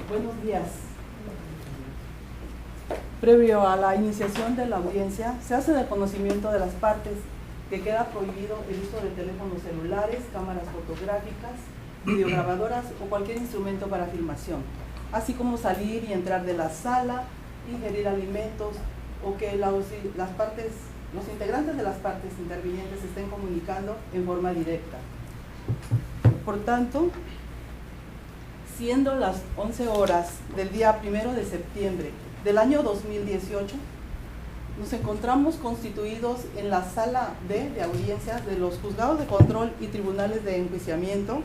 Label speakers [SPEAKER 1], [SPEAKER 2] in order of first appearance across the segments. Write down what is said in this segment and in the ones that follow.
[SPEAKER 1] Buenos días. Previo a la iniciación de la audiencia, se hace de conocimiento de las partes que queda prohibido el uso de teléfonos celulares, cámaras fotográficas, videograbadoras o cualquier instrumento para filmación, así como salir y entrar de la sala, ingerir alimentos o que los integrantes de las partes intervinientes estén comunicando en forma directa. Por tanto, siendo las 11 horas del día 1 de septiembre del año 2018, nos encontramos constituidos en la sala B de audiencias de los juzgados de control y tribunales de enjuiciamiento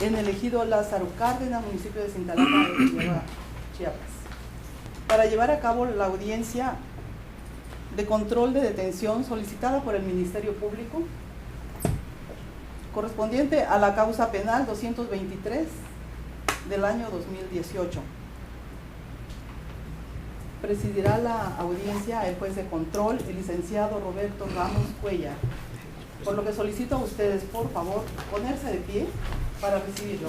[SPEAKER 1] en el ejido Lázaro Cárdenas, municipio de Cintalapa, Chiapas, para llevar a cabo la audiencia de control de detención solicitada por el Ministerio Público, correspondiente a la causa penal 223 del año 2018. Presidirá la audiencia el juez de control, el licenciado Roberto Ramos Cuellar, por lo que solicito a ustedes, por favor, ponerse de pie para recibirlo.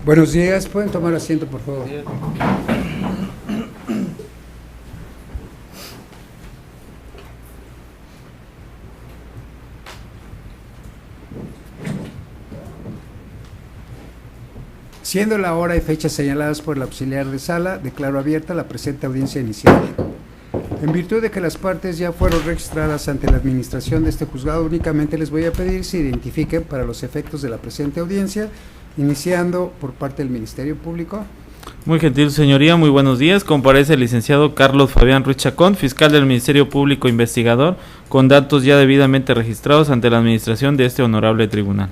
[SPEAKER 2] Buenos días, ¿pueden tomar asiento, por favor? Siendo la hora y fecha señaladas por el auxiliar de sala, declaro abierta la presente audiencia inicial. En virtud de que las partes ya fueron registradas ante la administración de este juzgado, únicamente les voy a pedir se identifiquen para los efectos de la presente audiencia, iniciando por parte del Ministerio Público.
[SPEAKER 3] Muy gentil, señoría, muy buenos días. Comparece el licenciado Carlos Fabián Ruiz Chacón, fiscal del Ministerio Público investigador, con datos ya debidamente registrados ante la administración de este honorable tribunal.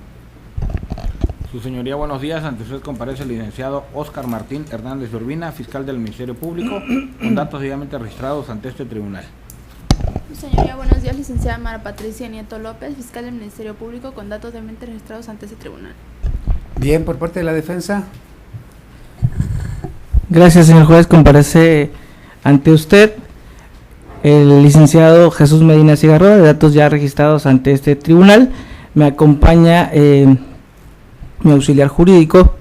[SPEAKER 4] Su señoría, buenos días. Ante usted comparece el licenciado Óscar Martín Hernández de Urbina, fiscal del Ministerio Público, con datos debidamente registrados ante este tribunal.
[SPEAKER 5] Su señoría, buenos días. Licenciada Mara Patricia Nieto López, fiscal del Ministerio Público, con datos debidamente registrados ante este tribunal.
[SPEAKER 2] Bien, por parte de la defensa.
[SPEAKER 6] Gracias, señor juez. Comparece ante usted el licenciado Jesús Medina Cigarroa, de datos ya registrados ante este tribunal. Me acompaña mi auxiliar jurídico,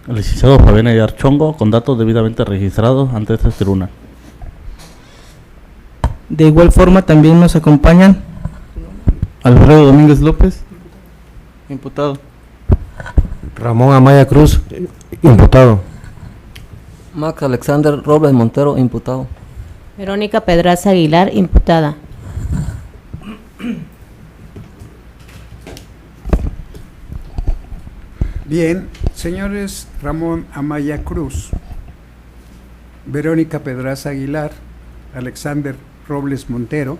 [SPEAKER 7] el licenciado Fabián Ayar Chongo, con datos debidamente registrados ante este tribunal.
[SPEAKER 6] De igual forma también nos acompañan
[SPEAKER 8] Alfredo Domínguez López, imputado.
[SPEAKER 9] Ramón Amaya Cruz, imputado.
[SPEAKER 10] Max Alexander Robles Montero, imputado.
[SPEAKER 11] Verónica Pedraza Aguilar, imputada.
[SPEAKER 2] Bien, señores Ramón Amaya Cruz, Verónica Pedraza Aguilar, Alexander Robles Montero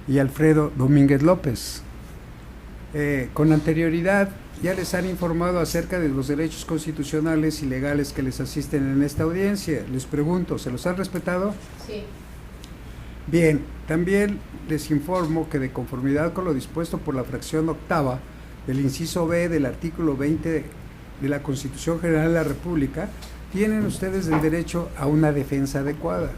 [SPEAKER 2] y Alfredo Domínguez López. Con anterioridad ya les han informado acerca de los derechos constitucionales y legales que les asisten en esta audiencia. Les pregunto, ¿se los han respetado?
[SPEAKER 11] Sí.
[SPEAKER 2] Bien, también les informo que de conformidad con lo dispuesto por la fracción octava del inciso B del artículo 20 de la Constitución General de la República, tienen ustedes el derecho a una defensa adecuada.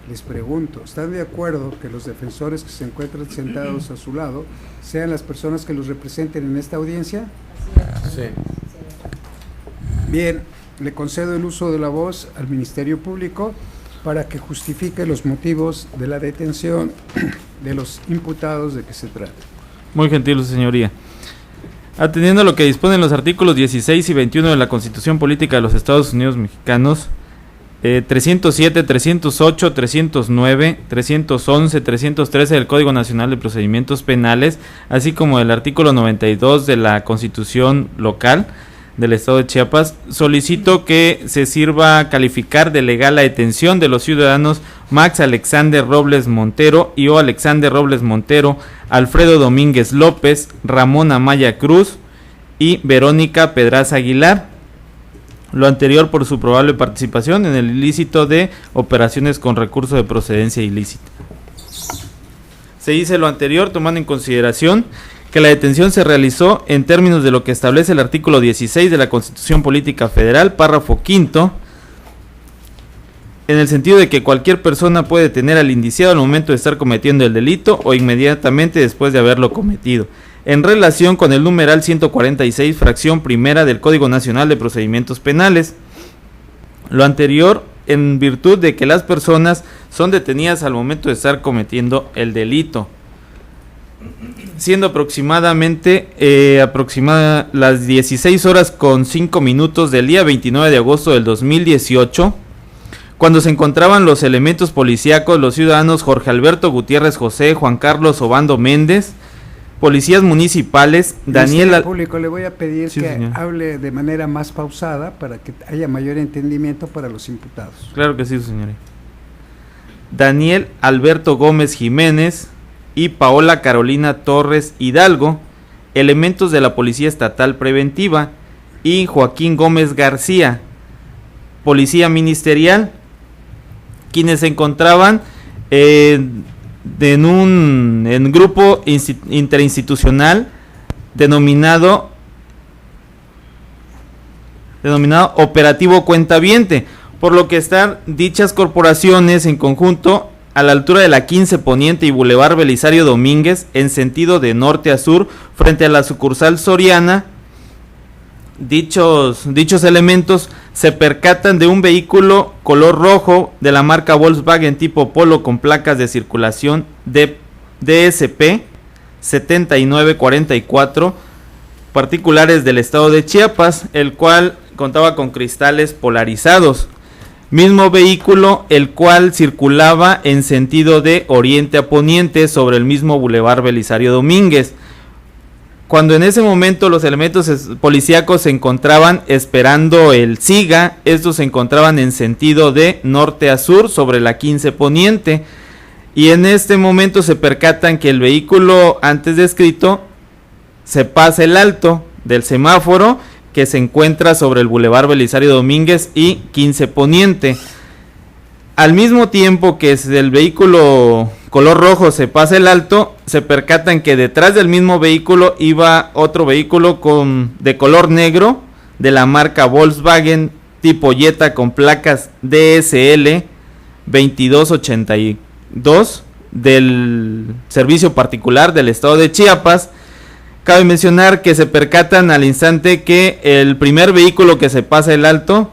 [SPEAKER 2] Les pregunto, ¿están de acuerdo que los defensores que se encuentran sentados a su lado sean las personas que los representen en esta audiencia?
[SPEAKER 4] Sí.
[SPEAKER 2] Bien, le concedo el uso de la voz al Ministerio Público para que justifique los motivos de la detención de los imputados de que se trata.
[SPEAKER 3] Muy gentil, su señoría. Atendiendo a lo que disponen los artículos 16 y 21 de la Constitución Política de los Estados Unidos Mexicanos, 307, 308, 309, 311, 313 del Código Nacional de Procedimientos Penales, así como el artículo 92 de la Constitución Local del Estado de Chiapas, solicito que se sirva a calificar de legal la detención de los ciudadanos Max Alexander Robles Montero y o Alexander Robles Montero, Alfredo Domínguez López, Ramón Amaya Cruz y Verónica Pedraza Aguilar. Lo anterior por su probable participación en el ilícito de operaciones con recurso de procedencia ilícita. Se dice lo anterior tomando en consideración que la detención se realizó en términos de lo que establece el artículo 16 de la Constitución Política Federal, párrafo quinto, en el sentido de que cualquier persona puede detener al indiciado al momento de estar cometiendo el delito o inmediatamente después de haberlo cometido, en relación con el numeral 146, fracción primera del Código Nacional de Procedimientos Penales. Lo anterior en virtud de que las personas son detenidas al momento de estar cometiendo el delito, siendo aproximadamente las 16 horas con 5 minutos del día 29 de agosto del 2018, cuando se encontraban los elementos policíacos, los ciudadanos Jorge Alberto Gutiérrez José, Juan Carlos Obando Méndez, policías municipales, Daniel...
[SPEAKER 2] Público, le voy a pedir
[SPEAKER 3] Sí,
[SPEAKER 2] que
[SPEAKER 3] señor.
[SPEAKER 2] hable de manera más pausada para que haya mayor entendimiento para los imputados.
[SPEAKER 3] Claro que sí, señoría. Daniel Alberto Gómez Jiménez y Paola Carolina Torres Hidalgo, elementos de la Policía Estatal Preventiva, y Joaquín Gómez García, Policía Ministerial, quienes se encontraban en grupo interinstitucional denominado Operativo Cuentaviente, por lo que están dichas corporaciones en conjunto a la altura de la 15 Poniente y Boulevard Belisario Domínguez en sentido de norte a sur frente a la sucursal Soriana. Dichos elementos se percatan de un vehículo color rojo de la marca Volkswagen tipo Polo con placas de circulación de DSP 7944 particulares del estado de Chiapas, el cual contaba con cristales polarizados. Mismo vehículo el cual circulaba en sentido de oriente a poniente sobre el mismo Boulevard Belisario Domínguez. Cuando en ese momento los elementos policíacos se encontraban esperando el SIGA, estos se encontraban en sentido de norte a sur sobre la 15 Poniente, y en este momento se percatan que el vehículo antes descrito se pasa el alto del semáforo que se encuentra sobre el Boulevard Belisario Domínguez y 15 Poniente. Al mismo tiempo que el vehículo color rojo se pasa el alto, se percatan que detrás del mismo vehículo iba otro vehículo de color negro de la marca Volkswagen tipo Jetta con placas DSL 2282 del servicio particular del estado de Chiapas. Cabe mencionar que se percatan al instante que el primer vehículo que se pasa el alto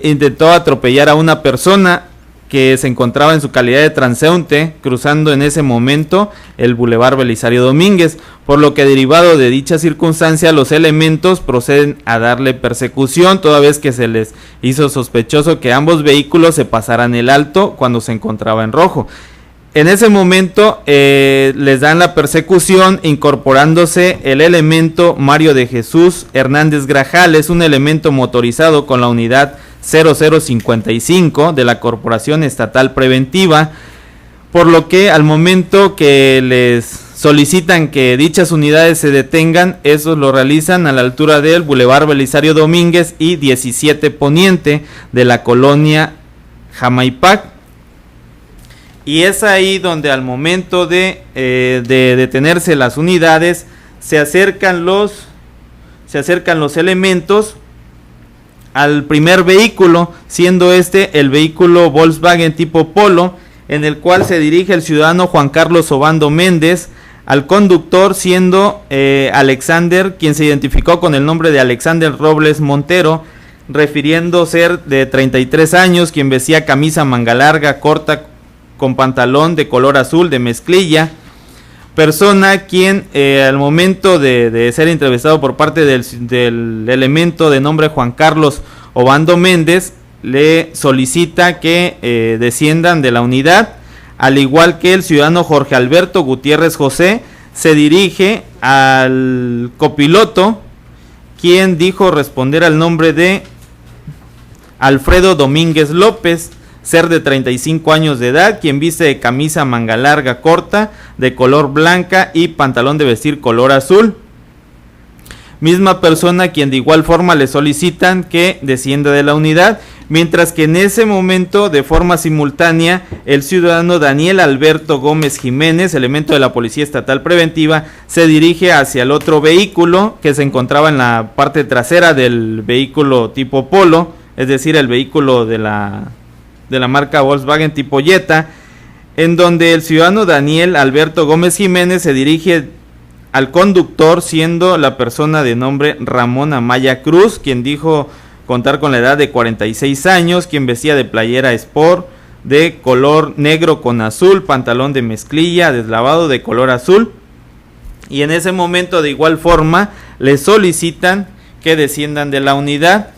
[SPEAKER 3] intentó atropellar a una persona que se encontraba en su calidad de transeúnte cruzando en ese momento el Boulevard Belisario Domínguez, por lo que derivado de dicha circunstancia los elementos proceden a darle persecución toda vez que se les hizo sospechoso que ambos vehículos se pasaran el alto cuando se encontraba en rojo. En ese momento les dan la persecución incorporándose el elemento Mario de Jesús Hernández Grajales, un elemento motorizado con la unidad 0055 de la Corporación Estatal Preventiva, por lo que al momento que les solicitan que dichas unidades se detengan, esos lo realizan a la altura del Boulevard Belisario Domínguez y 17 Poniente de la colonia Jamaipac. Y es ahí donde al momento de detenerse las unidades se acercan los elementos al primer vehículo, siendo este el vehículo Volkswagen tipo Polo, en el cual se dirige el ciudadano Juan Carlos Obando Méndez, al conductor siendo Alexander, quien se identificó con el nombre de Alexander Robles Montero, refiriendo ser de 33 años, quien vestía camisa manga larga, corta, con pantalón de color azul de mezclilla, persona quien al momento de ser entrevistado por parte del elemento de nombre Juan Carlos Obando Méndez, le solicita que desciendan de la unidad, al igual que el ciudadano Jorge Alberto Gutiérrez José se dirige al copiloto, quien dijo responder al nombre de Alfredo Domínguez López, ser de 35 años de edad, quien viste de camisa manga larga corta de color blanca y pantalón de vestir color azul. Misma persona quien de igual forma le solicitan que descienda de la unidad, mientras que en ese momento, de forma simultánea, el ciudadano Daniel Alberto Gómez Jiménez, elemento de la Policía Estatal Preventiva, se dirige hacia el otro vehículo que se encontraba en la parte trasera del vehículo tipo Polo, es decir, el vehículo de la marca Volkswagen tipo Jetta, en donde el ciudadano Daniel Alberto Gómez Jiménez se dirige al conductor, siendo la persona de nombre Ramón Amaya Cruz, quien dijo contar con la edad de 46 años, quien vestía de playera sport de color negro con azul, pantalón de mezclilla deslavado de color azul, y en ese momento de igual forma le solicitan que desciendan de la unidad.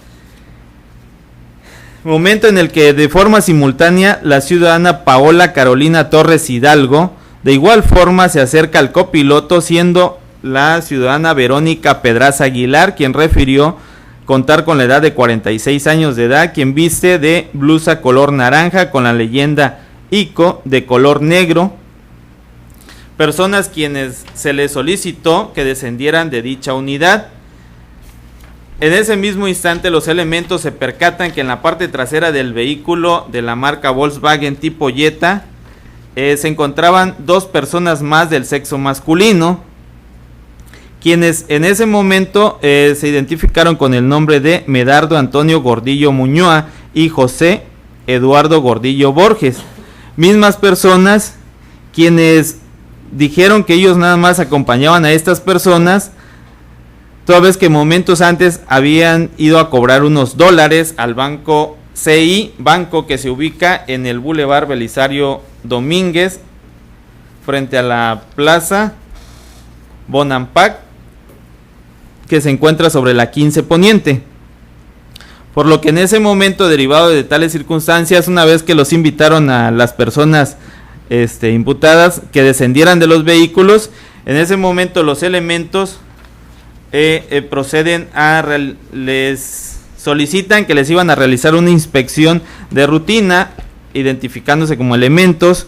[SPEAKER 3] Momento en el que de forma simultánea la ciudadana Paola Carolina Torres Hidalgo de igual forma se acerca al copiloto, siendo la ciudadana Verónica Pedraza Aguilar, quien refirió contar con la edad de 46 años de edad, quien viste de blusa color naranja con la leyenda ICO de color negro, personas quienes se les solicitó que descendieran de dicha unidad. En ese mismo instante los elementos se percatan que en la parte trasera del vehículo de la marca Volkswagen tipo Jetta se encontraban dos personas más del sexo masculino, quienes en ese momento se identificaron con el nombre de Medardo Antonio Gordillo Muñoa y José Eduardo Gordillo Borges, mismas personas quienes dijeron que ellos nada más acompañaban a estas personas, toda vez que momentos antes habían ido a cobrar unos dólares al banco CI, banco que se ubica en el Boulevard Belisario Domínguez, frente a la Plaza Bonampak, que se encuentra sobre la 15 Poniente. Por lo que en ese momento, derivado de tales circunstancias, una vez que los invitaron a las personas imputadas que descendieran de los vehículos, en ese momento los elementos proceden a les solicitan que les iban a realizar una inspección de rutina, identificándose como elementos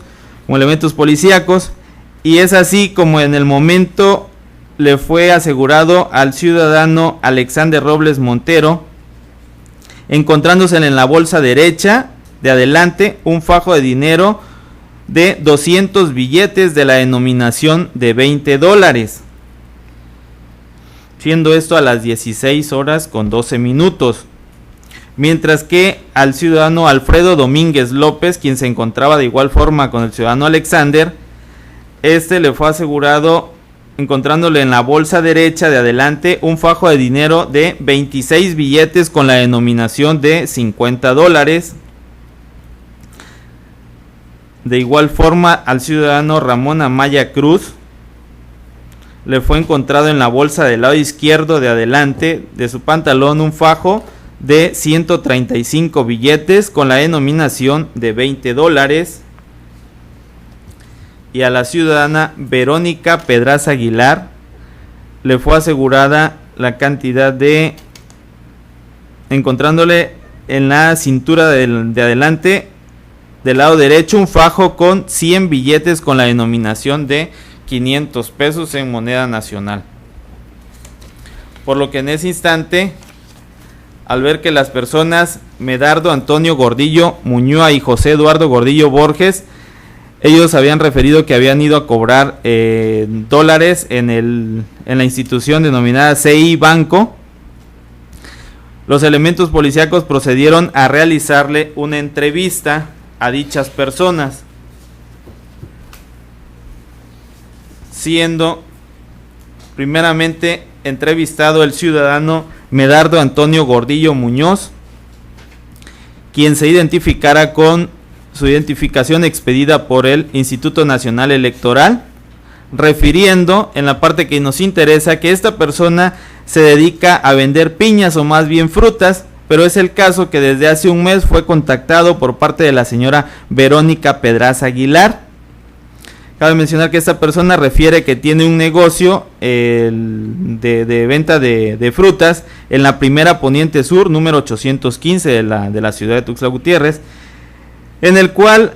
[SPEAKER 3] policíacos, y es así como en el momento le fue asegurado al ciudadano Alexander Robles Montero, encontrándose en la bolsa derecha de adelante un fajo de dinero de 200 billetes de la denominación de $20, siendo esto a las 16:12, mientras que al ciudadano Alfredo Domínguez López, quien se encontraba de igual forma con el ciudadano Alexander, le fue asegurado encontrándole en la bolsa derecha de adelante un fajo de dinero de 26 billetes con la denominación de $50. De igual forma al ciudadano Ramón Amaya Cruz le fue encontrado en la bolsa del lado izquierdo de adelante de su pantalón un fajo de 135 billetes con la denominación de $20. Y a la ciudadana Verónica Pedraza Aguilar le fue asegurada la cantidad de, encontrándole en la cintura de adelante del lado derecho un fajo con 100 billetes con la denominación de $500 en moneda nacional. Por lo que en ese instante, al ver que las personas Medardo Antonio Gordillo Muñoa y José Eduardo Gordillo Borges, ellos habían referido que habían ido a cobrar dólares en la institución denominada CI Banco, los elementos policíacos procedieron a realizarle una entrevista a dichas personas, siendo primeramente entrevistado el ciudadano Medardo Antonio Gordillo Muñoz, quien se identificara con su identificación expedida por el Instituto Nacional Electoral, refiriendo en la parte que nos interesa que esta persona se dedica a vender piñas o más bien frutas, pero es el caso que desde hace un mes fue contactado por parte de la señora Verónica Pedraza Aguilar. Cabe mencionar que esta persona refiere que tiene un negocio de venta de frutas en la primera Poniente Sur, número 815 de la ciudad de Tuxtla Gutiérrez, en el cual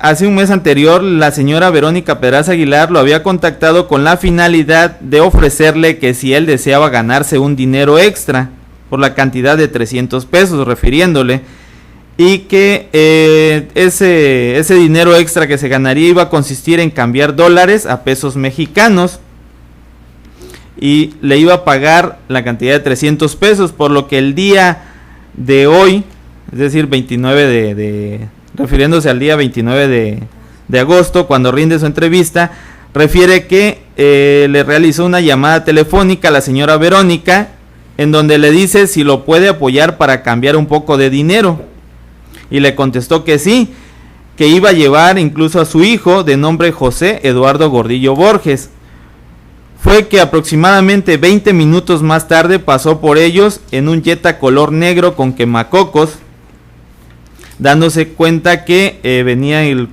[SPEAKER 3] hace un mes anterior la señora Verónica Pedraza Aguilar lo había contactado con la finalidad de ofrecerle que si él deseaba ganarse un dinero extra, por la cantidad de 300 pesos, refiriéndole, y que ese dinero extra que se ganaría iba a consistir en cambiar dólares a pesos mexicanos, y le iba a pagar la cantidad de 300 pesos, por lo que el día de hoy, es decir, 29 refiriéndose al día 29 de agosto, cuando rinde su entrevista, refiere que le realizó una llamada telefónica a la señora Verónica, en donde le dice si lo puede apoyar para cambiar un poco de dinero, y le contestó que sí, que iba a llevar incluso a su hijo de nombre José Eduardo Gordillo Borges. Fue que aproximadamente 20 minutos más tarde pasó por ellos en un Jetta color negro con quemacocos, dándose cuenta que venía el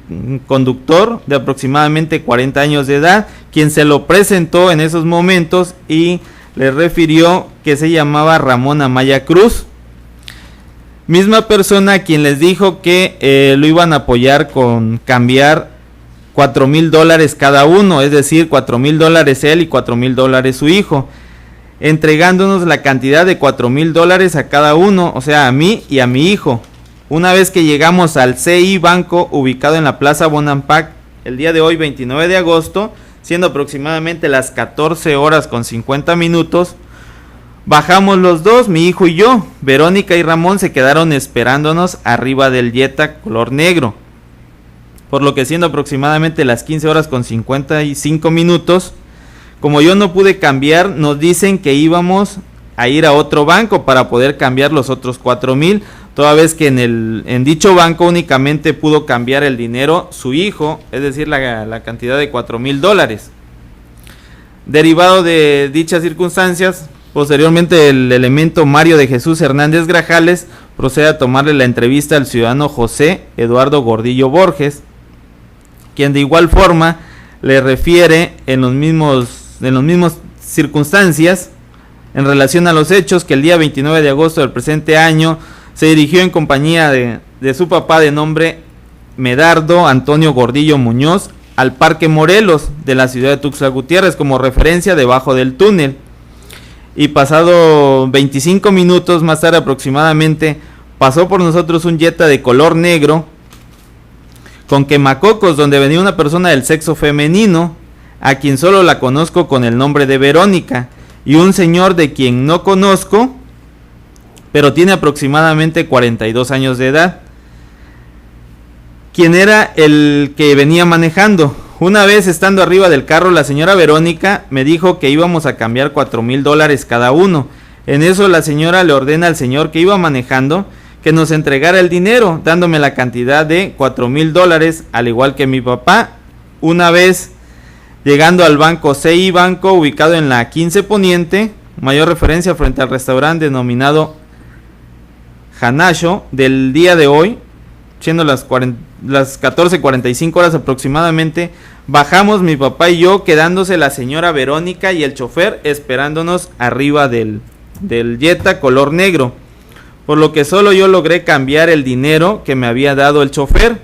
[SPEAKER 3] conductor de aproximadamente 40 años de edad, quien se lo presentó en esos momentos y le refirió que se llamaba Ramón Amaya Cruz, misma persona a quien les dijo que lo iban a apoyar con cambiar $4,000 cada uno, es decir, $4,000 él y $4,000 su hijo, entregándonos la cantidad de $4,000 a cada uno, o sea, a mí y a mi hijo. Una vez que llegamos al CI Banco, ubicado en la Plaza Bonampak, el día de hoy, 29 de agosto, siendo aproximadamente las 14 horas con 50 minutos, bajamos los dos, mi hijo y yo. Verónica y Ramón se quedaron esperándonos arriba del Jetta color negro, por lo que siendo aproximadamente las 15 horas con 55 minutos, como yo no pude cambiar, nos dicen que íbamos a ir a otro banco para poder cambiar los otros 4,000, toda vez que en dicho banco únicamente pudo cambiar el dinero su hijo, es decir, la cantidad de $4,000. Derivado de dichas circunstancias, posteriormente el elemento Mario de Jesús Hernández Grajales procede a tomarle la entrevista al ciudadano José Eduardo Gordillo Borges, quien de igual forma le refiere en los mismos circunstancias en relación a los hechos, que el día 29 de agosto del presente año se dirigió en compañía de su papá de nombre Medardo Antonio Gordillo Muñoz al Parque Morelos de la ciudad de Tuxtla Gutiérrez, como referencia debajo del túnel, y pasado 25 minutos más tarde aproximadamente pasó por nosotros un Jetta de color negro con quemacocos, donde venía una persona del sexo femenino, a quien solo la conozco con el nombre de Verónica, y un señor de quien no conozco, pero tiene aproximadamente 42 años de edad, quien era el que venía manejando. Una vez estando arriba del carro, la señora Verónica me dijo que íbamos a cambiar $4,000 cada uno. En eso la señora le ordena al señor que iba manejando que nos entregara el dinero, dándome la cantidad de $4,000, al igual que mi papá. Una vez llegando al banco CI Banco, ubicado en la 15 Poniente, mayor referencia frente al restaurante denominado Hanasho, del día de hoy, siendo las 14:45 horas aproximadamente, bajamos mi papá y yo, quedándose la señora Verónica y el chofer esperándonos arriba del Jetta color negro, por lo que solo yo logré cambiar el dinero que me había dado el chofer.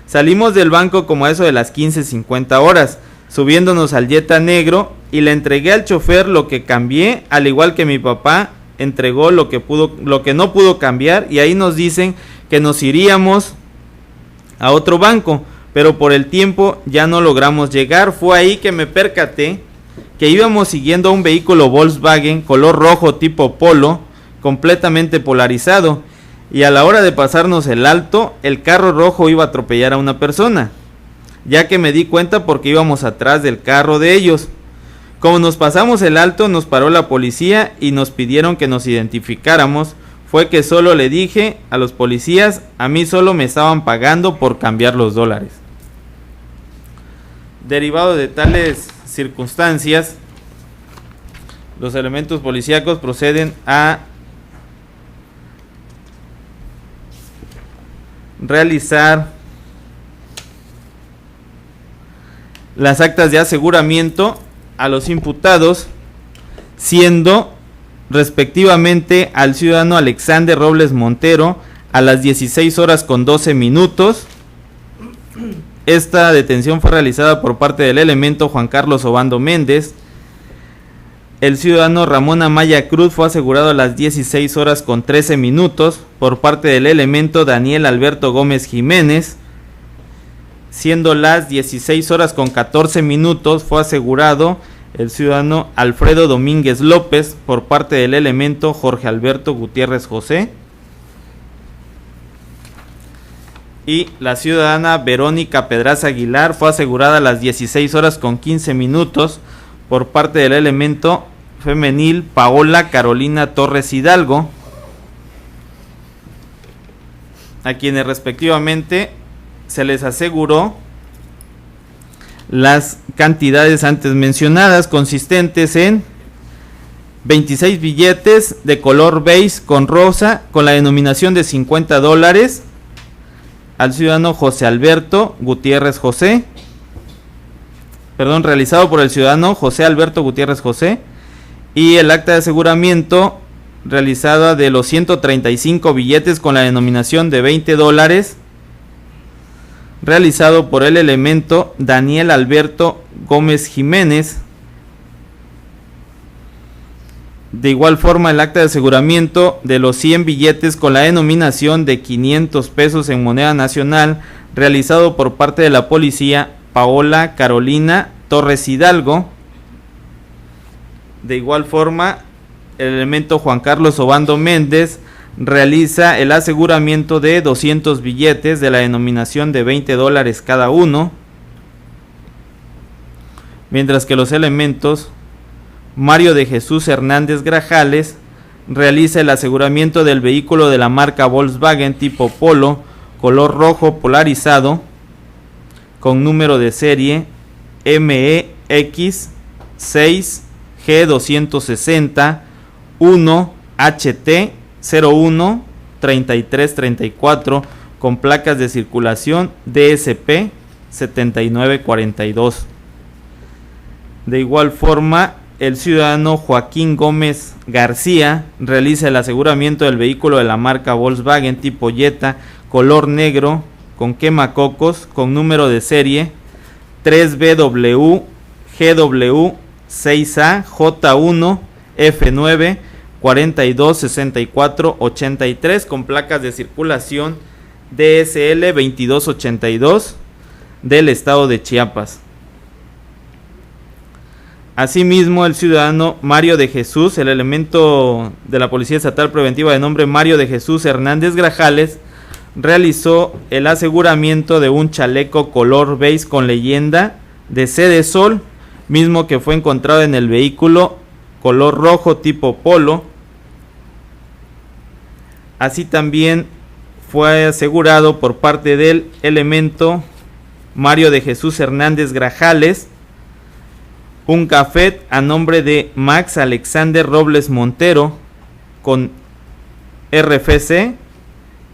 [SPEAKER 3] Salimos del banco como a eso de las 15:50 horas, subiéndonos al Jetta negro, y le entregué al chofer lo que cambié, al igual que mi papá entregó lo que no pudo cambiar, y ahí nos dicen que nos iríamos a otro banco, pero por el tiempo ya no logramos llegar. Fue ahí que me percaté que íbamos siguiendo a un vehículo Volkswagen color rojo tipo Polo, completamente polarizado, y a la hora de pasarnos el alto, el carro rojo iba a atropellar a una persona, ya que me di cuenta porque íbamos atrás del carro de ellos. Como nos pasamos el alto, nos paró la policía y nos pidieron que nos identificáramos. Fue que solo le dije a los policías, a mí solo me estaban pagando por cambiar los dólares. Derivado de tales circunstancias, los elementos policíacos proceden a realizar las actas de aseguramiento a los imputados, siendo respectivamente al ciudadano Alexander Robles Montero a las 16 horas con 12 minutos. Esta detención fue realizada por parte del elemento Juan Carlos Obando Méndez, el ciudadano Ramón Amaya Cruz fue asegurado a las 16 horas con 13 minutos por parte del elemento Daniel Alberto Gómez Jiménez, siendo las 16 horas con 14 minutos fue asegurado el ciudadano Alfredo Domínguez López por parte del elemento Jorge Alberto Gutiérrez José, y la ciudadana Verónica Pedraza Aguilar fue asegurada a las 16 horas con 15 minutos por parte del elemento femenil Paola Carolina Torres Hidalgo, a quienes respectivamente se les aseguró las cantidades antes mencionadas, consistentes en 26 billetes de color beige con rosa con la denominación de $50 al ciudadano José Alberto Gutiérrez José, realizado por el ciudadano José Alberto Gutiérrez José, y el acta de aseguramiento realizada de los 135 billetes con la denominación de $20 realizado por el elemento Daniel Alberto Gómez Jiménez. De igual forma, el acta de aseguramiento de los 100 billetes con la denominación de 500 pesos en moneda nacional realizado por parte de la policía Paola Carolina Torres Hidalgo. De igual forma, el elemento Juan Carlos Obando Méndez realiza el aseguramiento de 200 billetes de la denominación de $20 cada uno, mientras que los elementos Mario de Jesús Hernández Grajales realiza el aseguramiento del vehículo de la marca Volkswagen tipo Polo, color rojo polarizado, con número de serie MEX 6G260 1HT 01 3334 con placas de circulación DSP 7942. De igual forma, el ciudadano Joaquín Gómez García realiza el aseguramiento del vehículo de la marca Volkswagen tipo Jetta color negro con quemacocos con número de serie 3BW GW 6A J1 F9 426483 con placas de circulación DSL 2282 del estado de Chiapas. Asimismo, el ciudadano Mario de Jesús, el elemento de la Policía Estatal Preventiva de nombre Mario de Jesús Hernández Grajales, realizó el aseguramiento de un chaleco color beige con leyenda de C de Sol, mismo que fue encontrado en el vehículo color rojo tipo Polo. Así también fue asegurado por parte del elemento Mario de Jesús Hernández Grajales un café a nombre de Max Alexander Robles Montero con RFC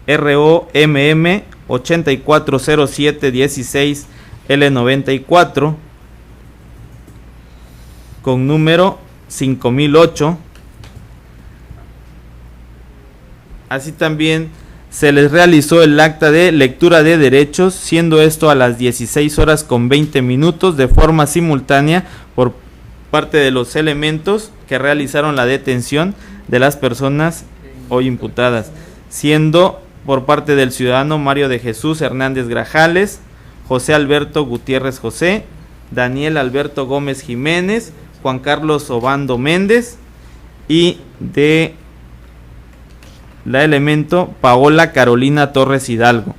[SPEAKER 3] ROMM 840716 L94 con número 5008. Así también se les realizó el acta de lectura de derechos, siendo esto a las 16 horas con 20 minutos de forma simultánea por parte de los elementos que realizaron la detención de las personas hoy imputadas, siendo por parte del ciudadano Mario de Jesús Hernández Grajales, José Alberto Gutiérrez José, Daniel Alberto Gómez Jiménez, Juan Carlos Obando Méndez y de la elemento Paola Carolina Torres Hidalgo.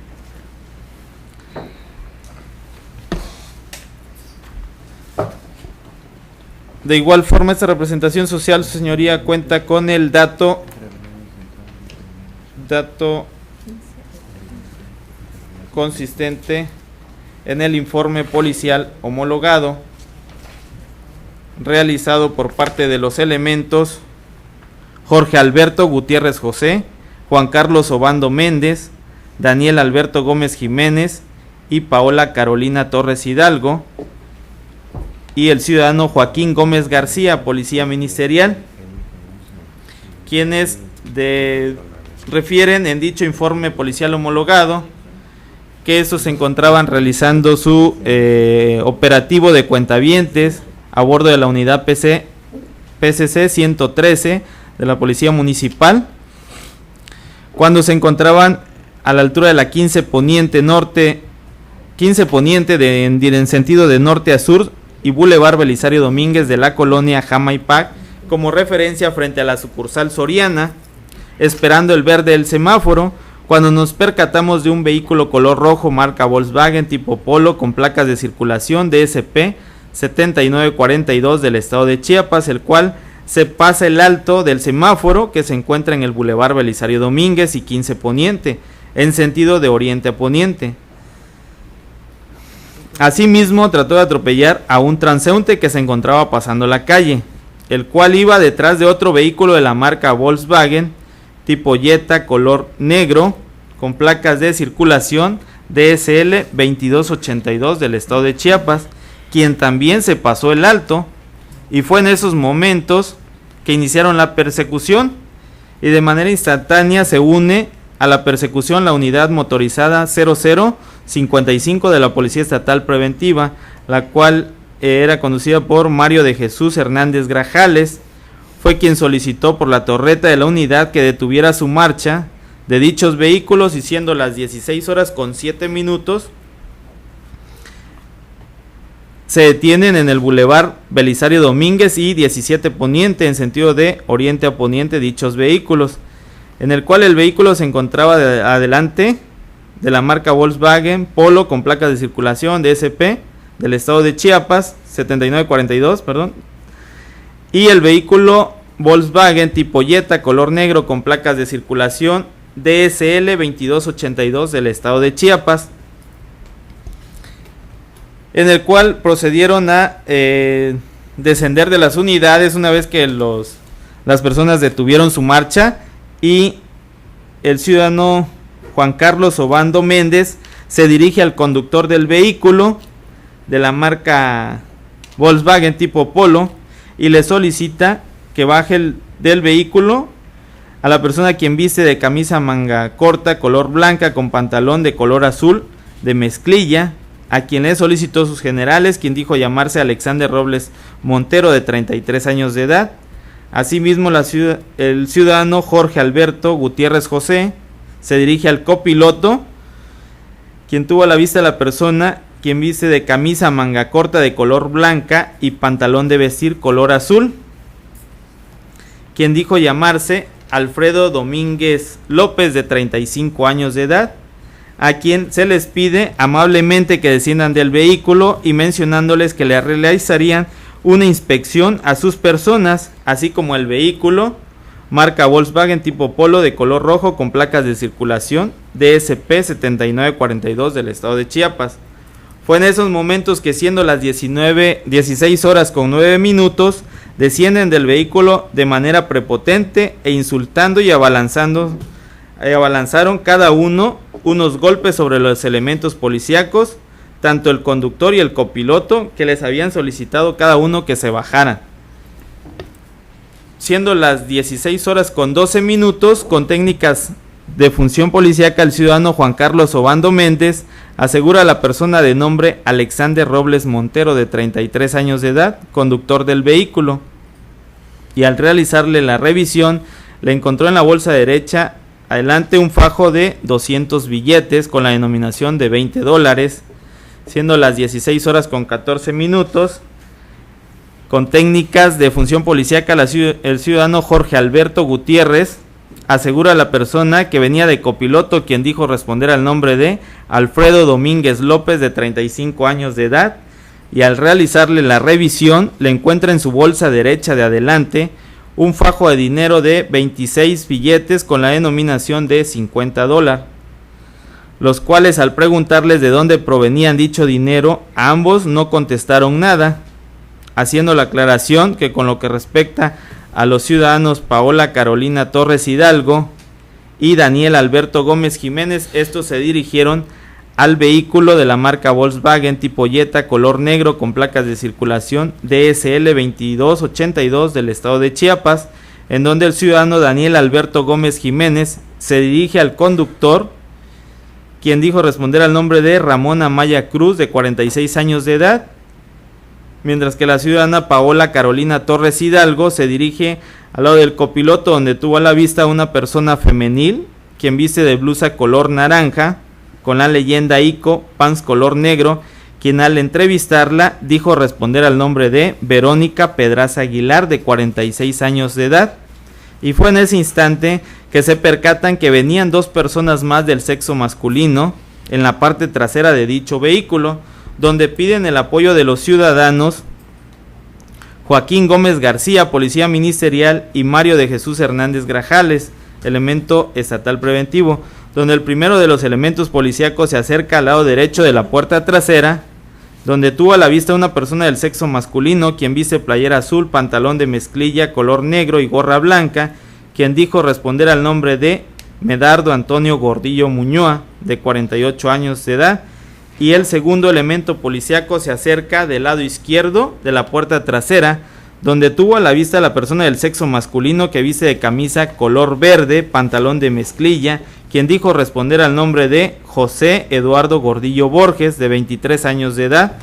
[SPEAKER 3] De igual forma, esta representación social, su señoría, cuenta con el dato consistente en el informe policial homologado realizado por parte de los elementos Jorge Alberto Gutiérrez José, Juan Carlos Obando Méndez, Daniel Alberto Gómez Jiménez y Paola Carolina Torres Hidalgo, y el ciudadano Joaquín Gómez García, policía ministerial, quienes refieren en dicho informe policial homologado que estos se encontraban realizando su operativo de cuentavientes a bordo de la unidad PC PCC 113 de la Policía Municipal, cuando se encontraban a la altura de la 15 Poniente en sentido de norte a sur y Boulevard Belisario Domínguez de la colonia Jamaipac, como referencia frente a la sucursal Soriana, esperando el verde del semáforo, cuando nos percatamos de un vehículo color rojo marca Volkswagen tipo Polo con placas de circulación DSP 7942 del estado de Chiapas, el cual se pasa el alto del semáforo que se encuentra en el Boulevard Belisario Domínguez y 15 Poniente, en sentido de oriente a poniente. Asimismo, trató de atropellar a un transeúnte que se encontraba pasando la calle, el cual iba detrás de otro vehículo de la marca Volkswagen tipo Jetta color negro con placas de circulación DSL 2282 del estado de Chiapas, quien también se pasó el alto, y fue en esos momentos que iniciaron la persecución y de manera instantánea se une a la persecución la unidad motorizada 0055 de la Policía Estatal Preventiva, la cual era conducida por Mario de Jesús Hernández Grajales. Fue quien solicitó por la torreta de la unidad que detuviera su marcha de dichos vehículos, y siendo las 16:07 se detienen en el Boulevard Belisario Domínguez y 17 Poniente en sentido de oriente a poniente dichos vehículos, en el cual el vehículo se encontraba adelante de la marca Volkswagen Polo con placas de circulación DSP del estado de Chiapas 7942, y el vehículo Volkswagen tipo Jetta color negro con placas de circulación DSL 2282 del estado de Chiapas, en el cual procedieron a descender de las unidades una vez que las personas detuvieron su marcha, y el ciudadano Juan Carlos Obando Méndez se dirige al conductor del vehículo de la marca Volkswagen tipo Polo y le solicita que baje del vehículo a la persona quien viste de camisa manga corta color blanca con pantalón de color azul de mezclilla, a quien le solicitó sus generales, quien dijo llamarse Alexander Robles Montero de 33 años de edad. Asimismo, el ciudadano Jorge Alberto Gutiérrez José se dirige al copiloto, quien tuvo a la vista a la persona quien viste de camisa manga corta de color blanca y pantalón de vestir color azul, quien dijo llamarse Alfredo Domínguez López de 35 años de edad, a quien se les pide amablemente que desciendan del vehículo y mencionándoles que le realizarían una inspección a sus personas, así como el vehículo marca Volkswagen tipo Polo de color rojo con placas de circulación DSP 7942 del estado de Chiapas. Fue en esos momentos que, siendo las 16:09, descienden del vehículo de manera prepotente e insultando y abalanzaron cada uno unos golpes sobre los elementos policíacos, tanto el conductor y el copiloto, que les habían solicitado cada uno que se bajaran. Siendo las 16:12, con técnicas de función policíaca, el ciudadano Juan Carlos Obando Méndez asegura a la persona de nombre Alexander Robles Montero de 33 años de edad, conductor del vehículo, y al realizarle la revisión le encontró en la bolsa derecha adelante un fajo de 200 billetes con la denominación de $20, siendo las 16:14, con técnicas de función policíaca, el ciudadano Jorge Alberto Gutiérrez asegura a la persona que venía de copiloto, quien dijo responder al nombre de Alfredo Domínguez López de 35 años de edad, y al realizarle la revisión le encuentra en su bolsa derecha de adelante un fajo de dinero de 26 billetes con la denominación de $50, los cuales, al preguntarles de dónde provenían dicho dinero, ambos no contestaron nada, haciendo la aclaración que con lo que respecta a los ciudadanos Paola Carolina Torres Hidalgo y Daniel Alberto Gómez Jiménez, estos se dirigieron al vehículo de la marca Volkswagen tipo Jetta color negro con placas de circulación DSL 2282 del estado de Chiapas, en donde el ciudadano Daniel Alberto Gómez Jiménez se dirige al conductor, quien dijo responder al nombre de Ramón Amaya Cruz de 46 años de edad, mientras que la ciudadana Paola Carolina Torres Hidalgo se dirige al lado del copiloto, donde tuvo a la vista a una persona femenil, quien viste de blusa color naranja, con la leyenda ICO, pants color negro, quien al entrevistarla dijo responder al nombre de Verónica Pedraza Aguilar, de 46 años de edad, y fue en ese instante que se percatan que venían dos personas más del sexo masculino en la parte trasera de dicho vehículo, donde piden el apoyo de los ciudadanos Joaquín Gómez García, policía ministerial, y Mario de Jesús Hernández Grajales, elemento estatal preventivo, donde el primero de los elementos policíacos se acerca al lado derecho de la puerta trasera, donde tuvo a la vista una persona del sexo masculino, quien viste playera azul, pantalón de mezclilla color negro y gorra blanca, quien dijo responder al nombre de Medardo Antonio Gordillo Muñoa, de 48 años de edad, y el segundo elemento policíaco se acerca del lado izquierdo de la puerta trasera, donde tuvo a la vista a la persona del sexo masculino que viste de camisa color verde, pantalón de mezclilla, quien dijo responder al nombre de José Eduardo Gordillo Borges, de 23 años de edad,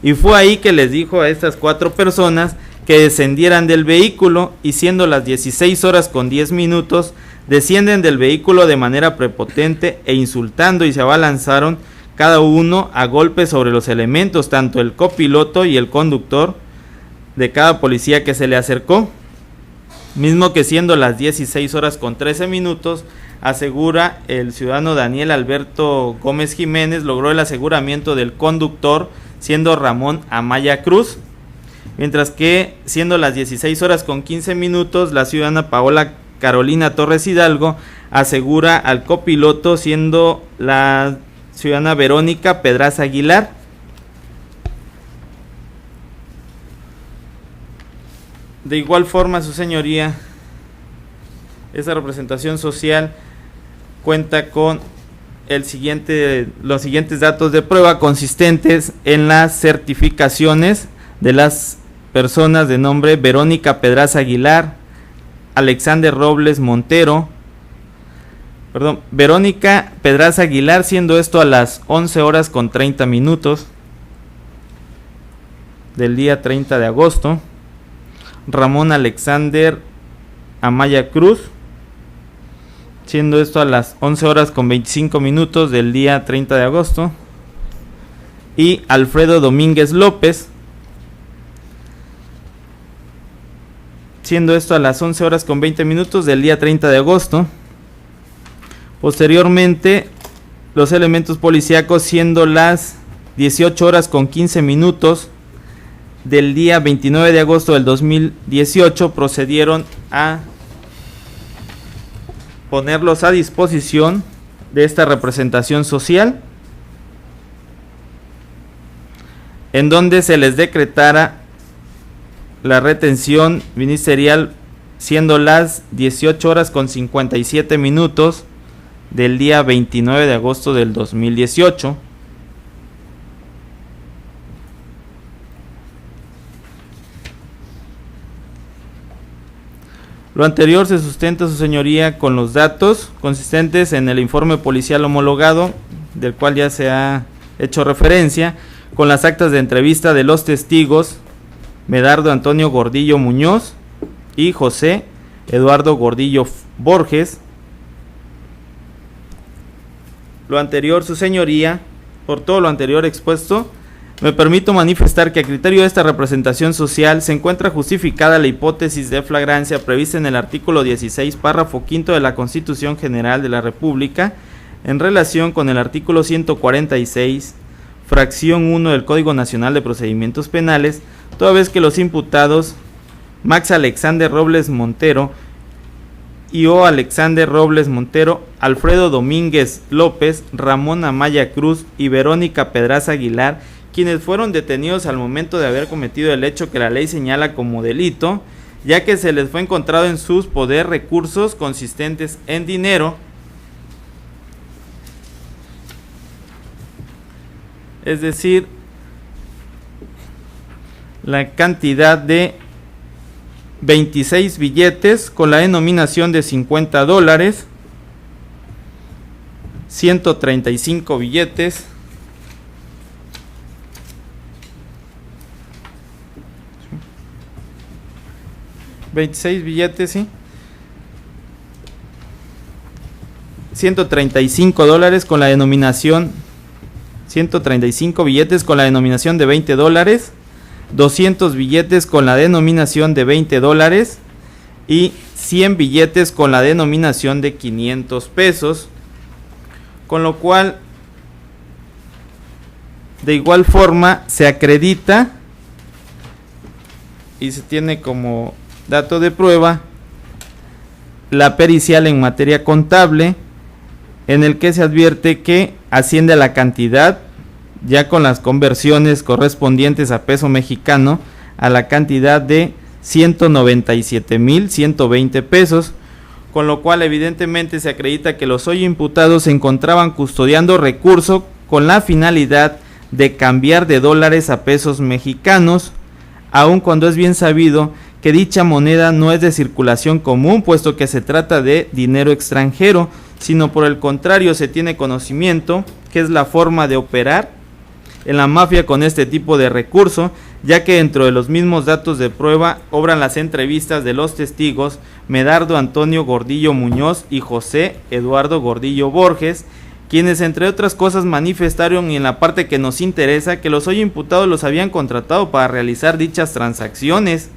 [SPEAKER 3] y fue ahí que les dijo a estas 4 personas que descendieran del vehículo, y siendo las 16 horas con 10 minutos, descienden del vehículo de manera prepotente e insultando, y se abalanzaron cada uno a golpes sobre los elementos, tanto el copiloto y el conductor de cada policía que se le acercó, mismo que siendo las 16 horas con 13 minutos, asegura el ciudadano Daniel Alberto Gómez Jiménez, logró el aseguramiento del conductor, siendo Ramón Amaya Cruz, mientras que siendo las 16 horas con 15 minutos, la ciudadana Paola Carolina Torres Hidalgo asegura al copiloto, siendo la ciudadana Verónica Pedraza Aguilar. De igual forma, su señoría, esta representación social cuenta con los siguientes datos de prueba consistentes en las certificaciones de las personas de nombre Verónica Pedraza Aguilar, Verónica Pedraza Aguilar, siendo esto a las 11 horas con 30 minutos del día 30 de agosto. Ramón Alexander Amaya Cruz, siendo esto a las 11 horas con 25 minutos del día 30 de agosto. Y Alfredo Domínguez López, siendo esto a las 11 horas con 20 minutos del día 30 de agosto. Posteriormente, los elementos policíacos, siendo las 18 horas con 15 minutos del día 29 de agosto del 2018, procedieron a ponerlos a disposición de esta representación social, en donde se les decretara la retención ministerial, siendo las 18 horas con 57 minutos del día 29 de agosto del 2018. Lo anterior se sustenta, su señoría, con los datos consistentes en el informe policial homologado, del cual ya se ha hecho referencia, con las actas de entrevista de los testigos Medardo Antonio Gordillo Muñoz y José Eduardo Gordillo Borges. Lo anterior, su señoría, por todo lo anterior expuesto, me permito manifestar que a criterio de esta representación social se encuentra justificada la hipótesis de flagrancia prevista en el artículo 16, párrafo quinto de la Constitución General de la República, en relación con el artículo 146, fracción 1 del Código Nacional de Procedimientos Penales, toda vez que los imputados Max Alexander Robles Montero y O. Alexander Robles Montero, Alfredo Domínguez López, Ramón Amaya Cruz y Verónica Pedraza Aguilar, quienes fueron detenidos al momento de haber cometido el hecho que la ley señala como delito, ya que se les fue encontrado en sus poder recursos consistentes en dinero, es decir, la cantidad de 26 billetes con la denominación de $50, 135 billetes, 26 billetes, sí. $135 con la denominación, 135 billetes con la denominación de $20, 200 billetes con la denominación de $20 y 100 billetes con la denominación de 500 pesos, con lo cual de igual forma se acredita y se tiene como dato de prueba la pericial en materia contable, en el que se advierte que asciende a la cantidad, ya con las conversiones correspondientes a peso mexicano, a la cantidad de 197,120 pesos, con lo cual evidentemente se acredita que los hoy imputados se encontraban custodiando recurso con la finalidad de cambiar de dólares a pesos mexicanos, aun cuando es bien sabido que dicha moneda no es de circulación común, puesto que se trata de dinero extranjero, sino por el contrario se tiene conocimiento que es la forma de operar en la mafia con este tipo de recurso, ya que dentro de los mismos datos de prueba obran las entrevistas de los testigos Medardo Antonio Gordillo Muñoz y José Eduardo Gordillo Borges, quienes entre otras cosas manifestaron, y en la parte que nos interesa, que los hoy imputados los habían contratado para realizar dichas transacciones.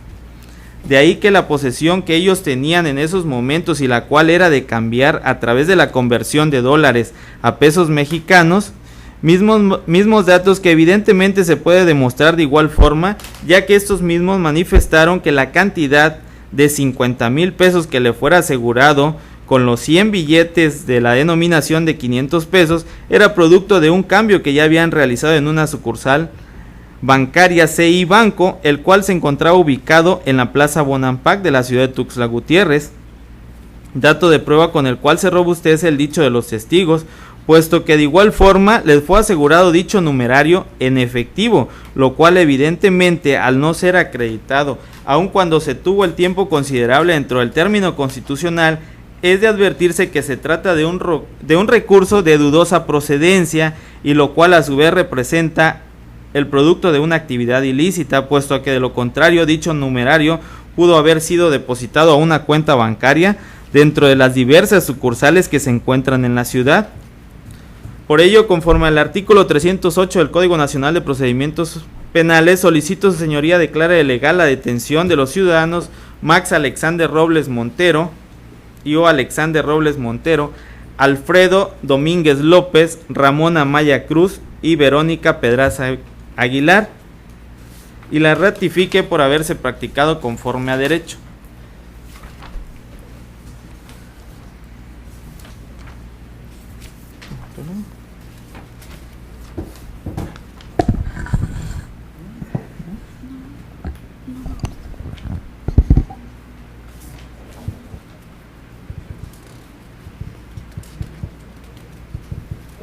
[SPEAKER 3] De ahí que la posesión que ellos tenían en esos momentos, y la cual era de cambiar a través de la conversión de dólares a pesos mexicanos, mismos datos que evidentemente se puede demostrar de igual forma, ya que estos mismos manifestaron que la cantidad de 50,000 pesos que le fuera asegurado con los 100 billetes de la denominación de 500 pesos era producto de un cambio que ya habían realizado en una sucursal bancaria CI Banco, el cual se encontraba ubicado en la Plaza Bonampak de la ciudad de Tuxtla Gutiérrez, dato de prueba con el cual se robustece el dicho de los testigos, puesto que de igual forma les fue asegurado dicho numerario en efectivo, lo cual evidentemente al no ser acreditado, aun cuando se tuvo el tiempo considerable dentro del término constitucional, es de advertirse que se trata de un recurso de dudosa procedencia, y lo cual a su vez representa el producto de una actividad ilícita, puesto a que de lo contrario dicho numerario pudo haber sido depositado a una cuenta bancaria dentro de las diversas sucursales que se encuentran en la ciudad. Por ello, conforme al artículo 308 del Código Nacional de Procedimientos Penales, solicito su señoría declare legal la detención de los ciudadanos Max Alexander Robles Montero y Alexander Robles Montero, Alfredo Domínguez López, Ramón Amaya Cruz y Verónica Pedraza Aguilar, y la ratifique por haberse practicado conforme a derecho.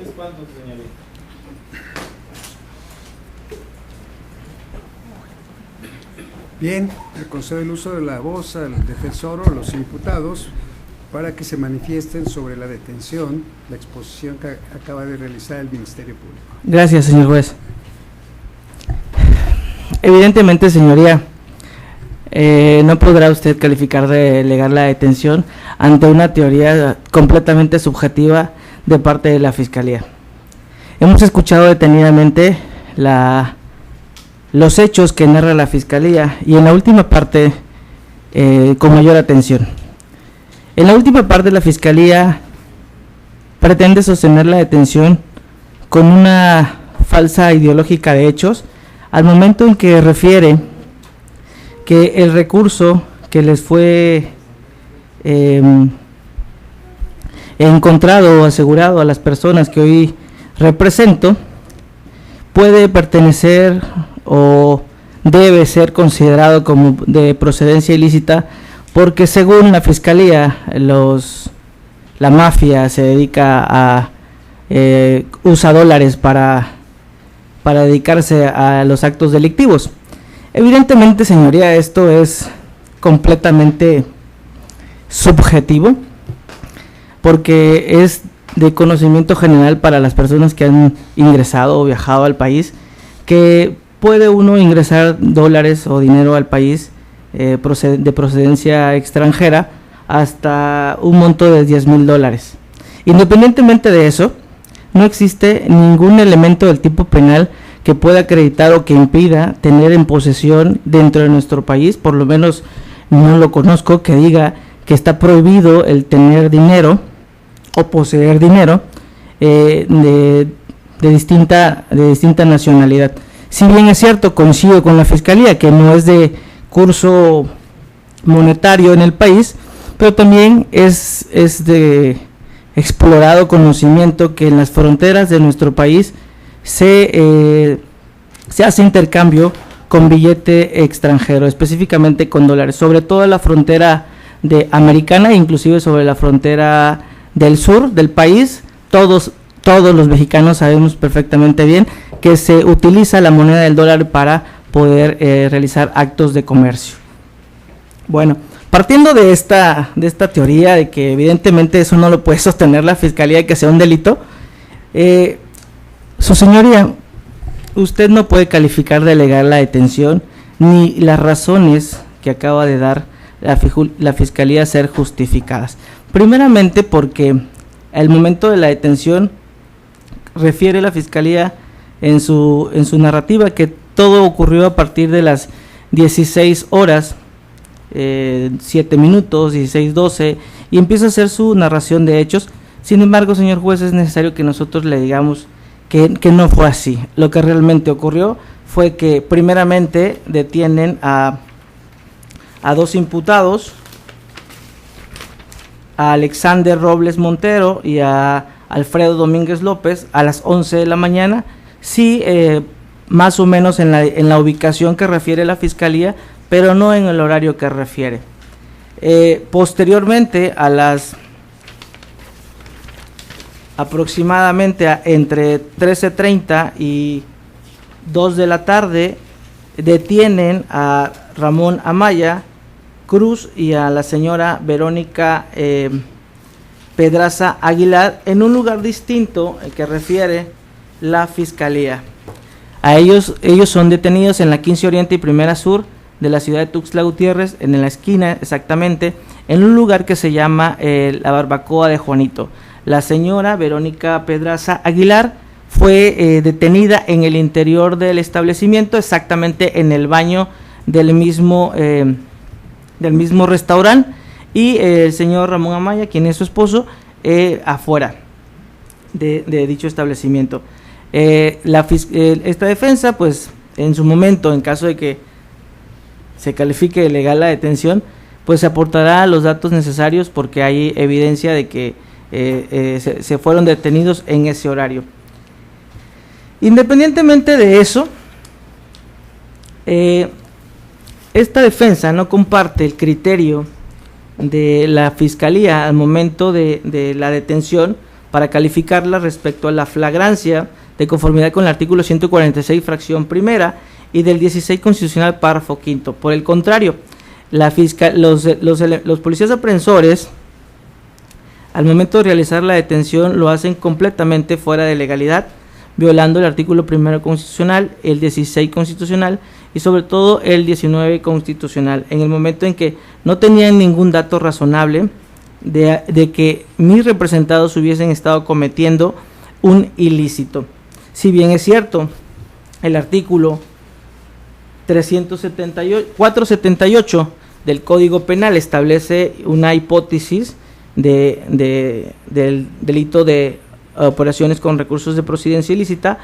[SPEAKER 3] ¿Es cuánto, señorita?
[SPEAKER 2] Bien, le concedo el uso de la voz al defensor o a los imputados para que se manifiesten sobre la detención, la exposición que acaba de realizar el Ministerio Público.
[SPEAKER 6] Gracias, señor juez. Evidentemente, señoría, no podrá usted calificar de legal la detención ante una teoría completamente subjetiva de parte de la Fiscalía. Hemos escuchado detenidamente los hechos que narra la Fiscalía, y en la última parte con mayor atención. En la última parte la Fiscalía pretende sostener la detención con una falsa ideológica de hechos, al momento en que refiere que el recurso que les fue encontrado o asegurado a las personas que hoy represento puede pertenecer o debe ser considerado como de procedencia ilícita, porque según la Fiscalía la mafia se dedica a usa dólares para dedicarse a los actos delictivos. Evidentemente, señoría, esto es completamente subjetivo, porque es de conocimiento general para las personas que han ingresado o viajado al país, que puede uno ingresar dólares o dinero al país de procedencia extranjera hasta un monto de $10,000. Independientemente de eso, no existe ningún elemento del tipo penal que pueda acreditar o que impida tener en posesión dentro de nuestro país, por lo menos no lo conozco, que diga que está prohibido el tener dinero o poseer dinero de distinta nacionalidad. Si bien es cierto, coincido con la Fiscalía que no es de curso monetario en el país, pero también es de explorado conocimiento que en las fronteras de nuestro país se hace intercambio con billete extranjero, específicamente con dólares, sobre todo en la frontera americana, inclusive sobre la frontera del sur del país. Todos los mexicanos sabemos perfectamente bien que se utiliza la moneda del dólar para poder realizar actos de comercio. Bueno, partiendo de esta teoría de que evidentemente eso no lo puede sostener la Fiscalía de que sea un delito, su señoría, usted no puede calificar de legal la detención ni las razones que acaba de dar la Fiscalía ser justificadas. Primeramente porque al momento de la detención refiere la Fiscalía en su narrativa que todo ocurrió a partir de las 16 horas, 7 minutos, 16:12, y empieza a hacer su narración de hechos. Sin embargo, señor juez, es necesario que nosotros le digamos que no fue así. Lo que realmente ocurrió fue que primeramente detienen a 2 imputados, a Alexander Robles Montero y a Alfredo Domínguez López, a las 11 de la mañana, sí, más o menos en la ubicación que refiere la Fiscalía, pero no en el horario que refiere. Posteriormente, a las aproximadamente entre 13:30 y 2 de la tarde, detienen a Ramón Amaya Cruz y a la señora Verónica Pedraza Aguilar en un lugar distinto que refiere la Fiscalía. A ellos son detenidos en la 15 Oriente y Primera Sur de la ciudad de Tuxtla Gutiérrez, en la esquina exactamente, en un lugar que se llama la Barbacoa de Juanito. La señora Verónica Pedraza Aguilar fue detenida en el interior del establecimiento, exactamente en el baño del mismo restaurante, y el señor Ramón Amaya, quien es su esposo, afuera de dicho establecimiento. Esta defensa, pues en su momento, en caso de que se califique legal la detención, pues se aportará los datos necesarios porque hay evidencia de que se fueron detenidos en ese horario. Independientemente de eso, esta defensa no comparte el criterio de la Fiscalía al momento de la detención para calificarla respecto a la flagrancia de conformidad con el artículo 146 fracción primera y del 16 constitucional párrafo quinto. Por el contrario, los policías aprensores al momento de realizar la detención lo hacen completamente fuera de legalidad, violando el artículo primero constitucional, el 16 constitucional y sobre todo el 19 constitucional, en el momento en que no tenían ningún dato razonable de que mis representados hubiesen estado cometiendo un ilícito. Si bien es cierto, el artículo 478 del Código Penal establece una hipótesis del delito de operaciones con recursos de procedencia ilícita,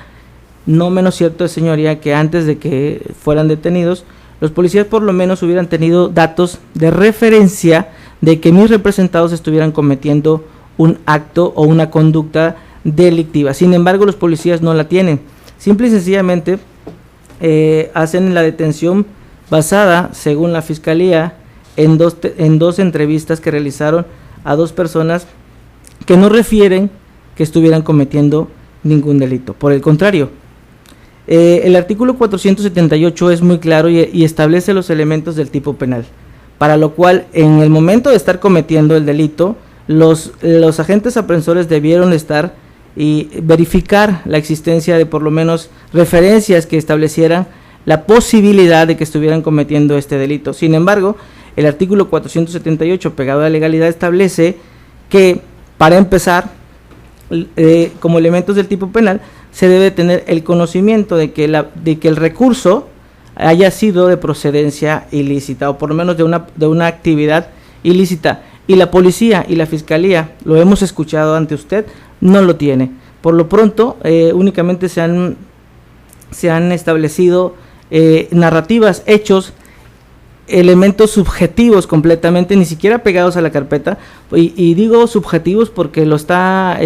[SPEAKER 6] no menos cierto es, señoría, que antes de que fueran detenidos, los policías por lo menos hubieran tenido datos de referencia de que mis representados estuvieran cometiendo un acto o una conducta delictiva. Sin embargo, los policías no la tienen. Simple y sencillamente hacen la detención basada, según la Fiscalía, en dos entrevistas que realizaron a 2 personas que no refieren que estuvieran cometiendo ningún delito. Por el contrario, el artículo 478 es muy claro y establece los elementos del tipo penal, para lo cual en el momento de estar cometiendo el delito, los agentes aprensores debieron estar y verificar la existencia de por lo menos referencias que establecieran la posibilidad de que estuvieran cometiendo este delito. Sin embargo, el artículo 478, pegado a la legalidad, establece que, para empezar, como elementos del tipo penal, se debe tener el conocimiento de que el recurso haya sido de procedencia ilícita, o por lo menos de una actividad ilícita. Y la policía y la fiscalía, lo hemos escuchado ante usted, no lo tiene. Por lo pronto, únicamente se han establecido narrativas, hechos, elementos subjetivos completamente, ni siquiera pegados a la carpeta, y digo subjetivos porque lo está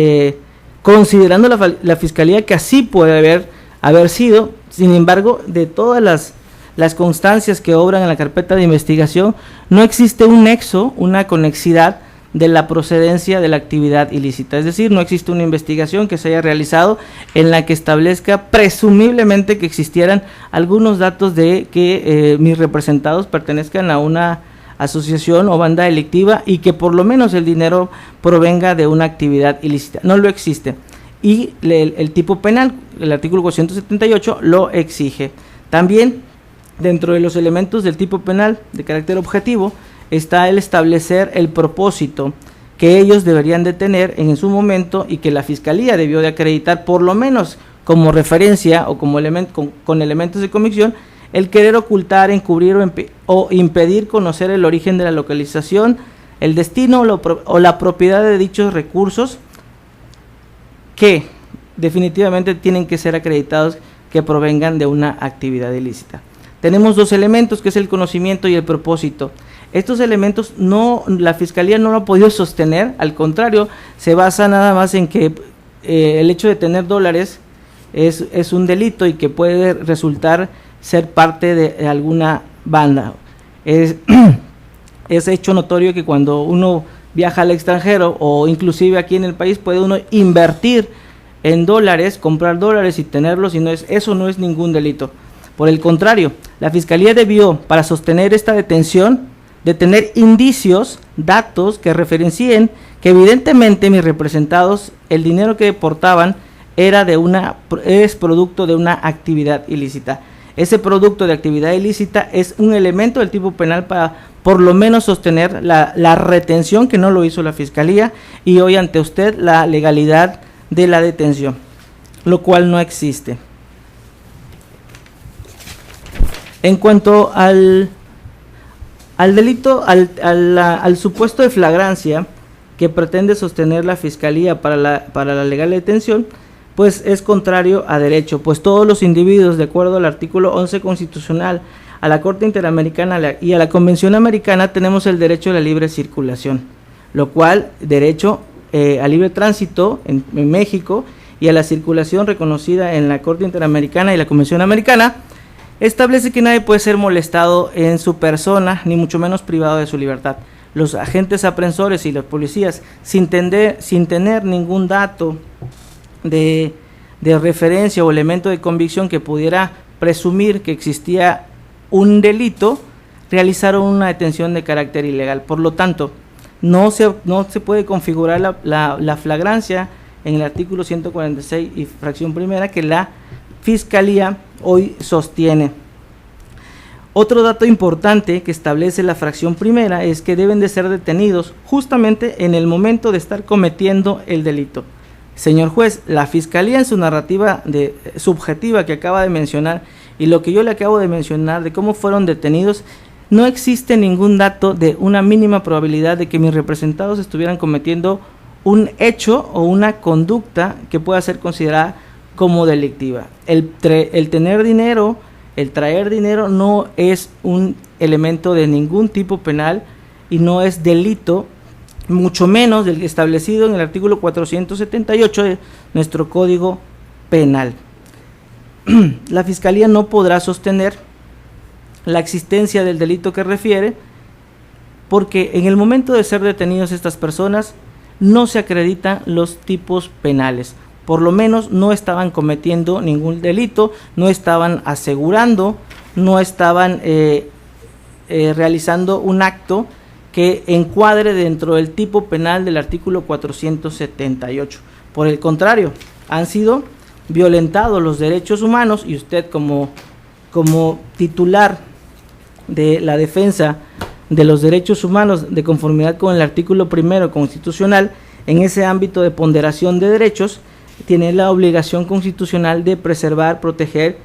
[SPEAKER 6] considerando la fiscalía que así puede haber sido. Sin embargo, de todas las constancias que obran en la carpeta de investigación, no existe un nexo, una conexidad de la procedencia de la actividad ilícita. Es decir, no existe una investigación que se haya realizado en la que establezca presumiblemente que existieran algunos datos de que mis representados pertenezcan a una asociación o banda delictiva y que por lo menos el dinero provenga de una actividad ilícita. No lo existe. Y el tipo penal, el artículo 478, lo exige. También, dentro de los elementos del tipo penal de carácter objetivo, está el establecer el propósito que ellos deberían de tener en su momento y que la fiscalía debió de acreditar, por lo menos como referencia o como con elementos de convicción, el querer ocultar, encubrir o impedir conocer el origen de la localización, el destino o la propiedad de dichos recursos, que definitivamente tienen que ser acreditados que provengan de una actividad ilícita. Tenemos dos elementos, que es el conocimiento y el propósito. Estos elementos la Fiscalía no lo ha podido sostener, al contrario, se basa nada más en que el hecho de tener dólares es un delito y que puede resultar ser parte de alguna banda. Es hecho notorio que cuando uno viaja al extranjero o inclusive aquí en el país, puede uno invertir en dólares, comprar dólares y tenerlos, y eso no es ningún delito. Por el contrario, la Fiscalía debió, para sostener esta detención, de tener indicios, datos que referencien que evidentemente mis representados, el dinero que portaban es producto de una actividad ilícita. Ese producto de actividad ilícita es un elemento del tipo penal para por lo menos sostener la retención, que no lo hizo la Fiscalía, y hoy ante usted la legalidad de la detención, lo cual no existe. En cuanto al delito, al supuesto de flagrancia que pretende sostener la Fiscalía para la legal detención, pues es contrario a derecho, pues todos los individuos, de acuerdo al artículo 11 constitucional, a la Corte Interamericana y a la Convención Americana, tenemos el derecho a la libre circulación, lo cual, derecho a libre tránsito en México y a la circulación reconocida en la Corte Interamericana y la Convención Americana, establece que nadie puede ser molestado en su persona, ni mucho menos privado de su libertad. Los agentes aprensores y los policías, sin tener ningún dato de referencia o elemento de convicción que pudiera presumir que existía un delito, realizaron una detención de carácter ilegal. Por lo tanto, no se puede configurar la flagrancia en el artículo 146 y fracción primera que la Fiscalía hoy sostiene. Otro dato importante que establece la fracción primera es que deben de ser detenidos justamente en el momento de estar cometiendo el delito. Señor juez, la Fiscalía en su narrativa subjetiva que acaba de mencionar y lo que yo le acabo de mencionar de cómo fueron detenidos, no existe ningún dato de una mínima probabilidad de que mis representados estuvieran cometiendo un hecho o una conducta que pueda ser considerada como delictiva. El tener dinero, el traer dinero no es un elemento de ningún tipo penal y no es delito, mucho menos del establecido en el artículo 478 de nuestro Código Penal. La Fiscalía no podrá sostener la existencia del delito que refiere, porque en el momento de ser detenidos estas personas no se acreditan los tipos penales. Por lo menos no estaban cometiendo ningún delito, no estaban asegurando, no estaban realizando un acto que encuadre dentro del tipo penal del artículo 478. Por el contrario, han sido violentados los derechos humanos y usted como como titular de la defensa de los derechos humanos de conformidad con el artículo 1 constitucional, en ese ámbito de ponderación de derechos, tiene la obligación constitucional de preservar, proteger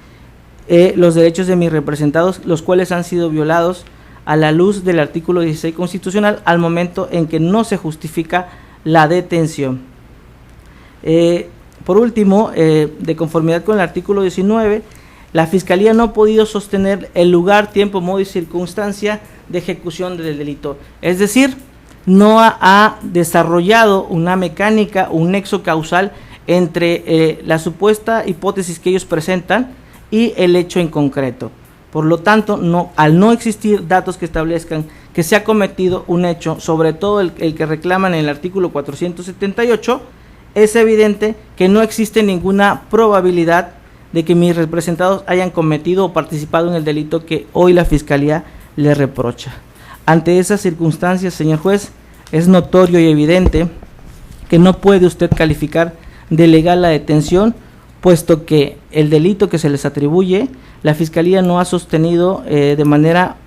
[SPEAKER 6] los derechos de mis representados, los cuales han sido violados a la luz del artículo 16 constitucional al momento en que no se justifica la detención. Por último, de conformidad con el artículo 19, la Fiscalía no ha podido sostener el lugar, tiempo, modo y circunstancia de ejecución del delito. Es decir, no ha desarrollado una mecánica, un nexo causal entre la supuesta hipótesis que ellos presentan y el hecho en concreto. Por lo tanto, al no existir datos que establezcan que se ha cometido un hecho, sobre todo el que reclaman en el artículo 478, es evidente que no existe ninguna probabilidad de que mis representados hayan cometido o participado en el delito que hoy la Fiscalía le reprocha. Ante esas circunstancias, señor juez, es notorio y evidente que no puede usted calificar de legal la detención, puesto que el delito que se les atribuye, la Fiscalía no ha sostenido de manera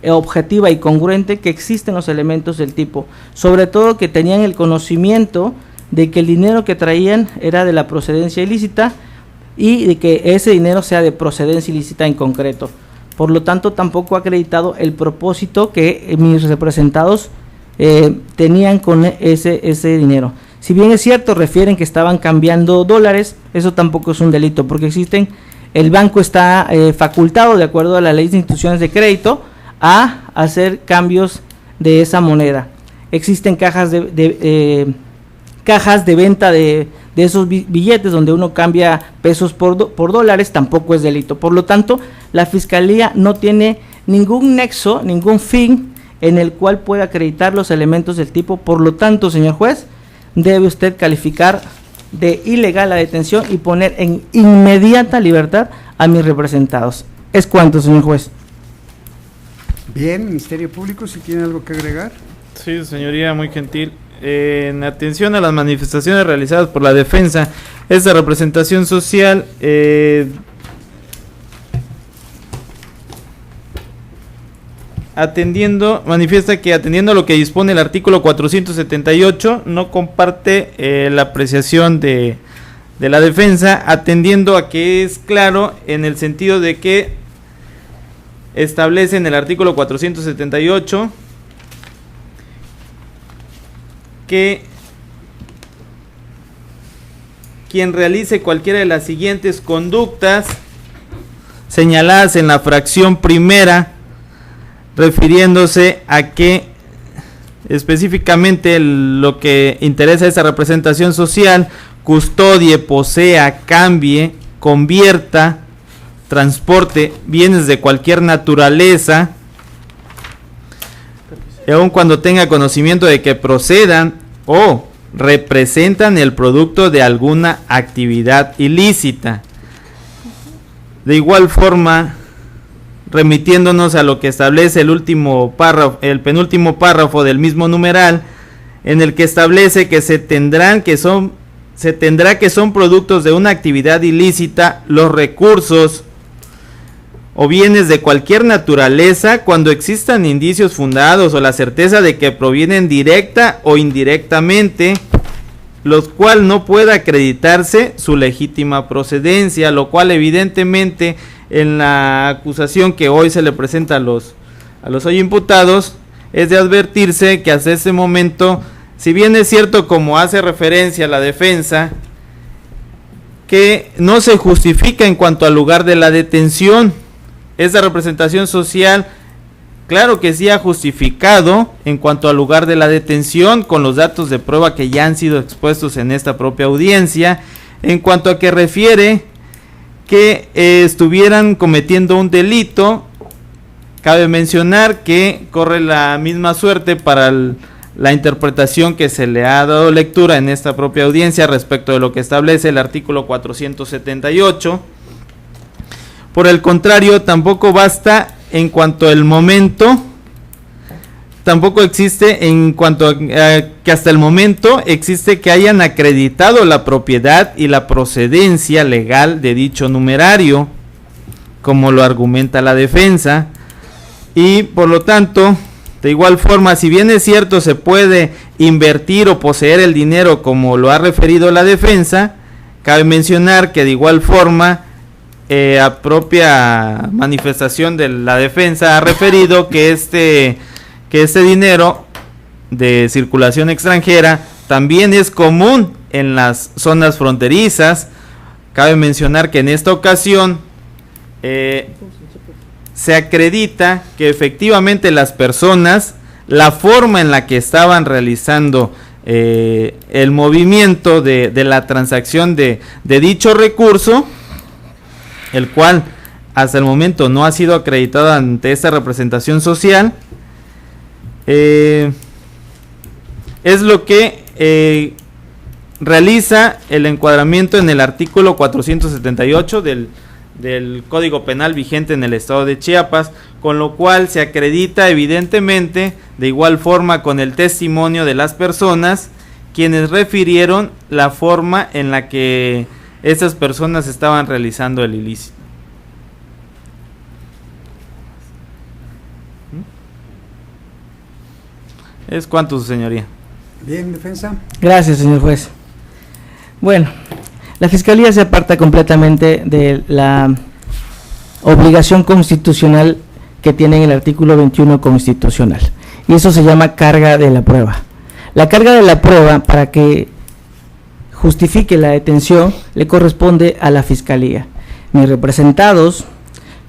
[SPEAKER 6] objetiva y congruente que existen los elementos del tipo, sobre todo que tenían el conocimiento de que el dinero que traían era de la procedencia ilícita y de que ese dinero sea de procedencia ilícita en concreto. Por lo tanto, tampoco ha acreditado el propósito que mis representados tenían con ese dinero. Si bien es cierto, refieren que estaban cambiando dólares, eso tampoco es un delito, porque el banco está facultado, de acuerdo a la ley de instituciones de crédito, a hacer cambios de esa moneda. Existen cajas de venta de esos billetes donde uno cambia pesos por dólares, tampoco es delito. Por lo tanto, la Fiscalía no tiene ningún nexo, ningún fin en el cual pueda acreditar los elementos del tipo. Por lo tanto, señor juez, debe usted calificar de ilegal la detención y poner en inmediata libertad a mis representados. Es cuanto, señor juez.
[SPEAKER 2] Bien, Ministerio Público, si tiene algo que agregar.
[SPEAKER 3] Sí, señoría, muy gentil. En atención a las manifestaciones realizadas por la defensa, esta representación social, manifiesta que atendiendo a lo que dispone el artículo 478, no comparte la apreciación de la defensa, atendiendo a que es claro en el sentido de que establece en el artículo 478 que quien realice cualquiera de las siguientes conductas señaladas en la fracción primera, refiriéndose a que específicamente lo que interesa a esa representación social: custodie, posea, cambie, convierta, transporte bienes de cualquier naturaleza, y aun cuando tenga conocimiento de que procedan o representan el producto de alguna actividad ilícita. De igual forma, remitiéndonos a lo que establece el penúltimo párrafo del mismo numeral, en el que establece que se tendrá que son productos de una actividad ilícita los recursos o bienes de cualquier naturaleza cuando existan indicios fundados o la certeza de que provienen directa o indirectamente, los cual no pueda acreditarse su legítima procedencia, lo cual evidentemente en la acusación que hoy se le presenta a los hoy imputados es de advertirse que hasta este momento, si bien es cierto, como hace referencia la defensa, que no se justifica en cuanto al lugar de la detención, esa representación social, claro que sí ha justificado en cuanto al lugar de la detención con los datos de prueba que ya han sido expuestos en esta propia audiencia. En cuanto a que refiere que estuvieran cometiendo un delito, cabe mencionar que corre la misma suerte para la interpretación que se le ha dado lectura en esta propia audiencia respecto de lo que establece el artículo 478. Por el contrario, tampoco basta en cuanto al momento, tampoco existe en cuanto a que hasta el momento existe que hayan acreditado la propiedad y la procedencia legal de dicho numerario. como lo argumenta la defensa, y por lo tanto, de igual forma, si bien es cierto se puede invertir o poseer el dinero como lo ha referido la defensa, cabe mencionar que de igual forma a propia manifestación de la defensa ha referido que este dinero de circulación extranjera también es común en las zonas fronterizas. Cabe mencionar que en esta ocasión se acredita que efectivamente las personas, la forma en la que estaban realizando el movimiento de la transacción de dicho recurso, el cual hasta el momento no ha sido acreditado ante esta representación social, es lo que realiza el encuadramiento en el artículo 478 del Código Penal vigente en el estado de Chiapas, con lo cual se acredita evidentemente de igual forma con el testimonio de las personas quienes refirieron la forma en la que esas personas estaban realizando el ilícito. Es cuanto, su señoría.
[SPEAKER 2] Bien, defensa.
[SPEAKER 6] Gracias, señor juez. Bueno, la Fiscalía se aparta completamente de la obligación constitucional que tiene en el artículo 21 constitucional, y eso se llama carga de la prueba. La carga de la prueba, para que justifique la detención, le corresponde a la Fiscalía. Mis representados,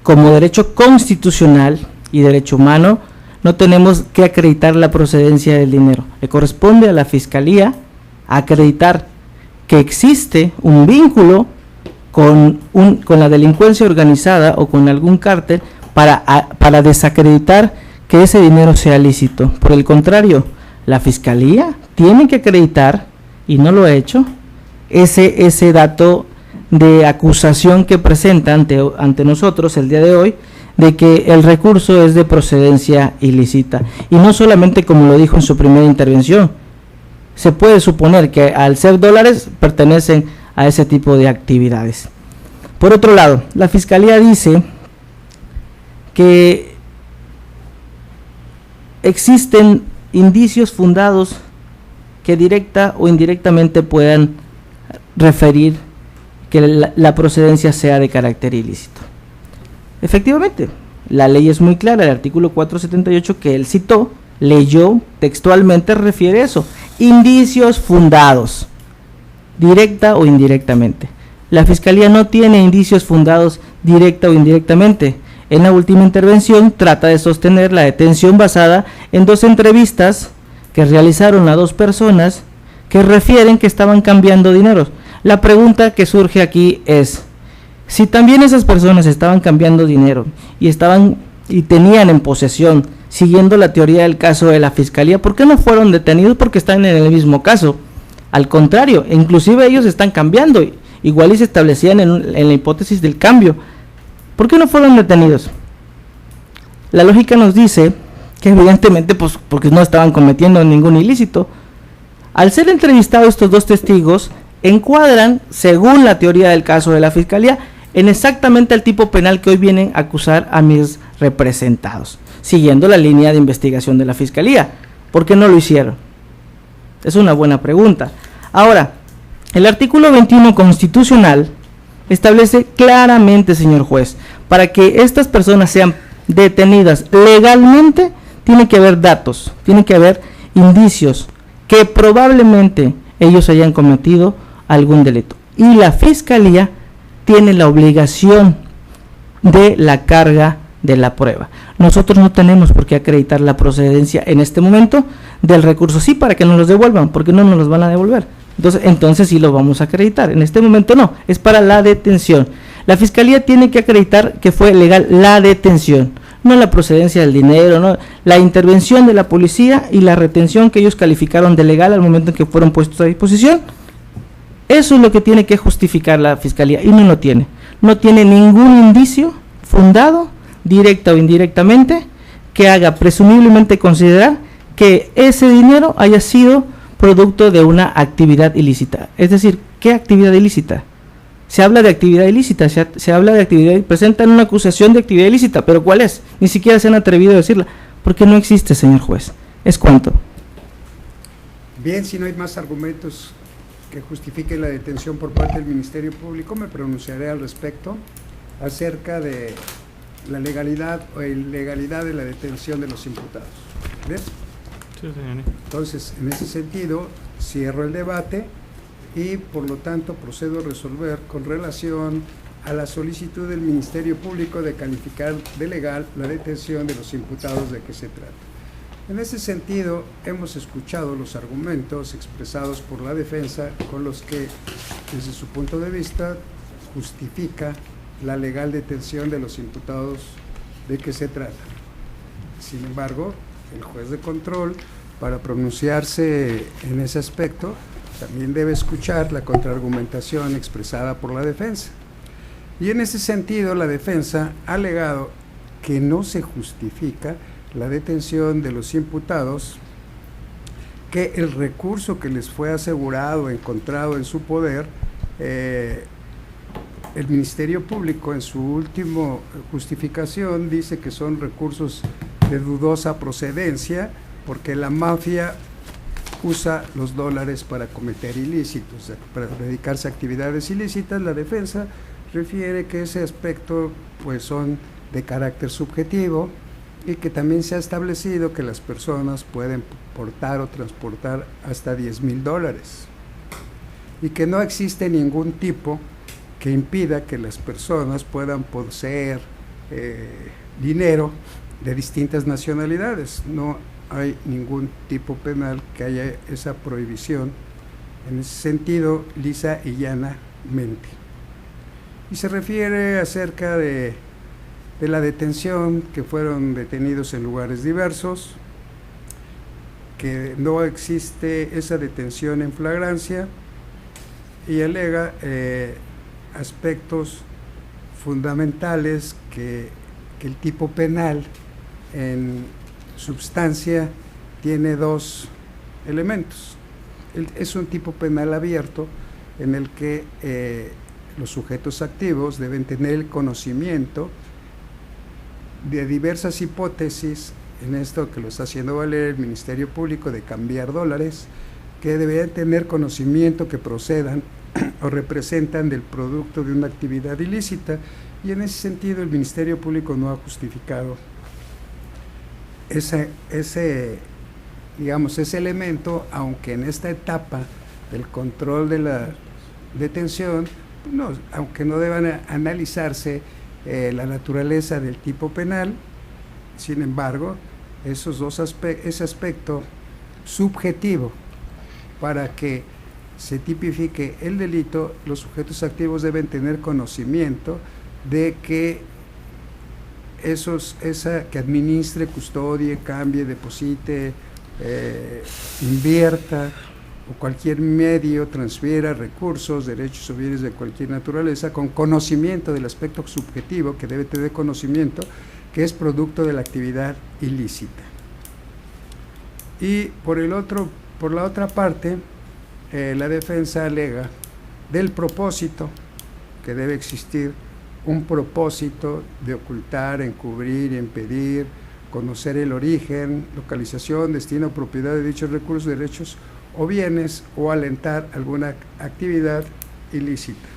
[SPEAKER 6] como derecho constitucional y derecho humano, no tenemos que acreditar la procedencia del dinero. Le corresponde a la Fiscalía acreditar que existe un vínculo con la delincuencia organizada o con algún cártel para desacreditar que ese dinero sea lícito. Por el contrario, la Fiscalía tiene que acreditar, y no lo ha hecho, ese dato de acusación que presenta ante nosotros el día de hoy, de que el recurso es de procedencia ilícita. Y no solamente como lo dijo en su primera intervención, se puede suponer que al ser dólares pertenecen a ese tipo de actividades. Por otro lado, la Fiscalía dice que existen indicios fundados que directa o indirectamente puedan referir que la procedencia sea de carácter ilícito. Efectivamente, la ley es muy clara, el artículo 478 que él citó, leyó textualmente, refiere eso: indicios fundados, directa o indirectamente. La Fiscalía no tiene indicios fundados directa o indirectamente. En la última intervención trata de sostener la detención basada en 2 entrevistas que realizaron a 2 personas que refieren que estaban cambiando dinero. La pregunta que surge aquí es: si también esas personas estaban cambiando dinero y tenían en posesión, siguiendo la teoría del caso de la Fiscalía, ¿por qué no fueron detenidos? Porque están en el mismo caso. Al contrario, inclusive ellos están cambiando, igual y se establecían en la hipótesis del cambio. ¿Por qué no fueron detenidos? La lógica nos dice que evidentemente pues porque no estaban cometiendo ningún ilícito. Al ser entrevistados estos 2 testigos, encuadran, según la teoría del caso de la Fiscalía, en exactamente el tipo penal que hoy vienen a acusar a mis representados, siguiendo la línea de investigación de la Fiscalía. ¿Por qué no lo hicieron? Es una buena pregunta. Ahora, el artículo 21 constitucional establece claramente, señor juez, para que estas personas sean detenidas legalmente, tiene que haber datos, tiene que haber indicios que probablemente ellos hayan cometido algún delito. Y la Fiscalía tiene la obligación de la carga de la prueba. Nosotros no tenemos por qué acreditar la procedencia en este momento del recurso, sí, para que nos los devuelvan, porque no nos los van a devolver. Entonces sí lo vamos a acreditar. En este momento no, es para la detención. La Fiscalía tiene que acreditar que fue legal la detención, no la procedencia del dinero, no la intervención de la policía y la retención que ellos calificaron de legal al momento en que fueron puestos a disposición. Eso es lo que tiene que justificar la Fiscalía, y no lo tiene. No tiene ningún indicio fundado, directa o indirectamente, que haga presumiblemente considerar que ese dinero haya sido producto de una actividad ilícita. Es decir, ¿qué actividad ilícita? se habla de actividad ilícita, se habla de actividad, presentan una acusación de actividad ilícita, pero ¿cuál es? Ni siquiera se han atrevido a decirla, porque no existe, señor juez. ¿Es cuánto?
[SPEAKER 2] Bien, si no hay más argumentos que justifiquen la detención por parte del Ministerio Público, me pronunciaré al respecto acerca de la legalidad o ilegalidad de la detención de los imputados. ¿Ves?
[SPEAKER 3] Sí, señor.
[SPEAKER 2] Entonces, en ese sentido, cierro el debate y, por lo tanto, procedo a resolver con relación a la solicitud del Ministerio Público de calificar de legal la detención de los imputados de que se trata. En ese sentido, hemos escuchado los argumentos expresados por la defensa con los que, desde su punto de vista, justifica la legal detención de los imputados de que se trata. Sin embargo, el juez de control, para pronunciarse en ese aspecto, también debe escuchar la contraargumentación expresada por la defensa. Y en ese sentido, la defensa ha alegado que no se justifica la detención de los imputados, que el recurso que les fue asegurado, encontrado en su poder, el Ministerio Público en su última justificación dice que son recursos de dudosa procedencia porque la mafia usa los dólares para cometer ilícitos, para dedicarse a actividades ilícitas. La defensa refiere que ese aspecto pues son de carácter subjetivo y que también se ha establecido que las personas pueden portar o transportar hasta $10,000 y que no existe ningún tipo que impida que las personas puedan poseer dinero de distintas nacionalidades. No hay ningún tipo penal que haya esa prohibición, en ese sentido, lisa y llanamente. Y se refiere acerca de la detención, que fueron detenidos en lugares diversos, que no existe esa detención en flagrancia, y alega aspectos fundamentales que el tipo penal en substancia tiene dos elementos. Es un tipo penal abierto en el que los sujetos activos deben tener el conocimiento de diversas hipótesis, en esto que lo está haciendo valer el Ministerio Público, de cambiar dólares, que deberían tener conocimiento que procedan o representan del producto de una actividad ilícita, y en ese sentido el Ministerio Público no ha justificado ese elemento, aunque en esta etapa del control de la detención, aunque no deban analizarse la naturaleza del tipo penal. Sin embargo, ese aspecto subjetivo para que se tipifique el delito, los sujetos activos deben tener conocimiento de que que administre, custodie, cambie, deposite, invierta o cualquier medio transfiera recursos, derechos o bienes de cualquier naturaleza con conocimiento del aspecto subjetivo, que debe tener conocimiento que es producto de la actividad ilícita. Y por la otra parte, la defensa alega del propósito, que debe existir un propósito de ocultar, encubrir, impedir, conocer el origen, localización, destino, propiedad de dichos recursos, derechos o bienes, o alentar alguna actividad ilícita.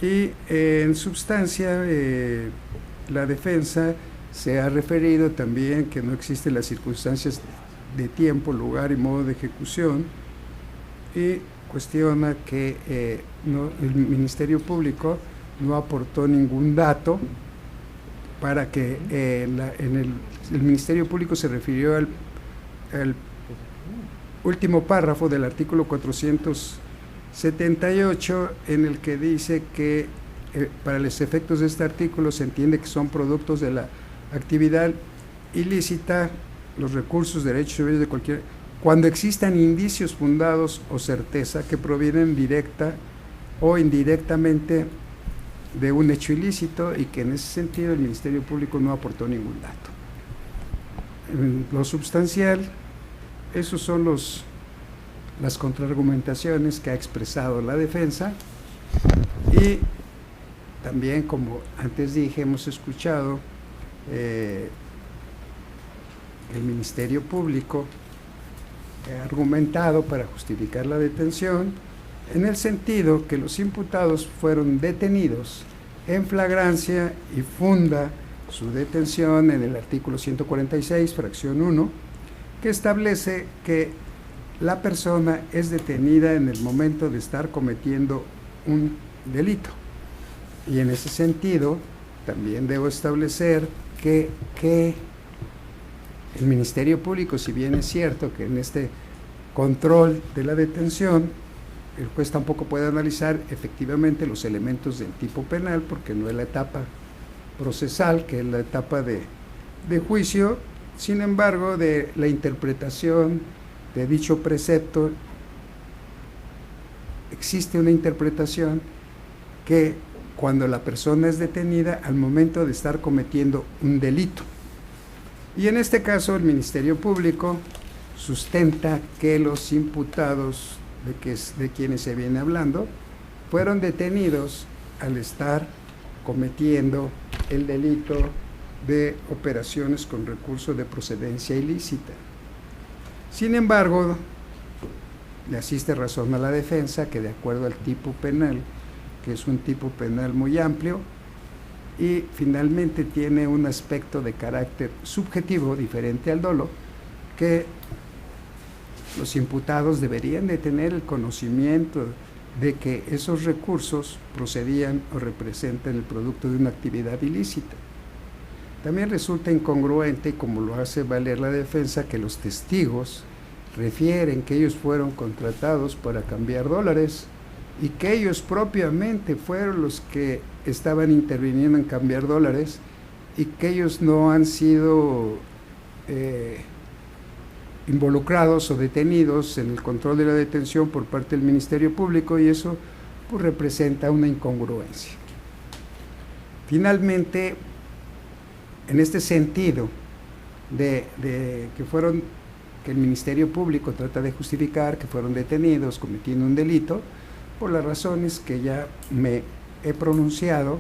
[SPEAKER 2] Y en substancia, la defensa se ha referido también que no existen las circunstancias de tiempo, lugar y modo de ejecución, y cuestiona que el Ministerio Público no aportó ningún dato para que el Ministerio Público se refirió al último párrafo del artículo 478, en el que dice que para los efectos de este artículo se entiende que son productos de la actividad ilícita los recursos, derechos y bienes de cualquier, cuando existan indicios fundados o certeza que provienen directa o indirectamente de un hecho ilícito, y que en ese sentido el Ministerio Público no aportó ningún dato. En lo substancial, esos son las contraargumentaciones que ha expresado la defensa, Y también, como antes dije, hemos escuchado el Ministerio Público argumentado para justificar la detención en el sentido que los imputados fueron detenidos en flagrancia y funda su detención en el artículo 146, fracción 1, que establece que la persona es detenida en el momento de estar cometiendo un delito. Y en ese sentido, también debo establecer que el Ministerio Público, si bien es cierto que en este control de la detención, el juez tampoco puede analizar efectivamente los elementos del tipo penal, porque no es la etapa procesal, que es la etapa de juicio. Sin embargo, de la interpretación de dicho precepto, existe una interpretación que cuando la persona es detenida al momento de estar cometiendo un delito. Y en este caso el Ministerio Público sustenta que los imputados de quienes se viene hablando fueron detenidos al estar cometiendo el delito de operaciones con recursos de procedencia ilícita. Sin embargo, le asiste razón a la defensa que de acuerdo al tipo penal, que es un tipo penal muy amplio y finalmente tiene un aspecto de carácter subjetivo diferente al dolo, que los imputados deberían de tener el conocimiento de que esos recursos procedían o representan el producto de una actividad ilícita. También resulta incongruente, como lo hace valer la defensa, que los testigos refieren que ellos fueron contratados para cambiar dólares y que ellos propiamente fueron los que estaban interviniendo en cambiar dólares y que ellos no han sido involucrados o detenidos en el control de la detención por parte del Ministerio Público, y eso pues representa una incongruencia. Finalmente, en este sentido de que el Ministerio Público trata de justificar que fueron detenidos cometiendo un delito, por las razones que ya me he pronunciado,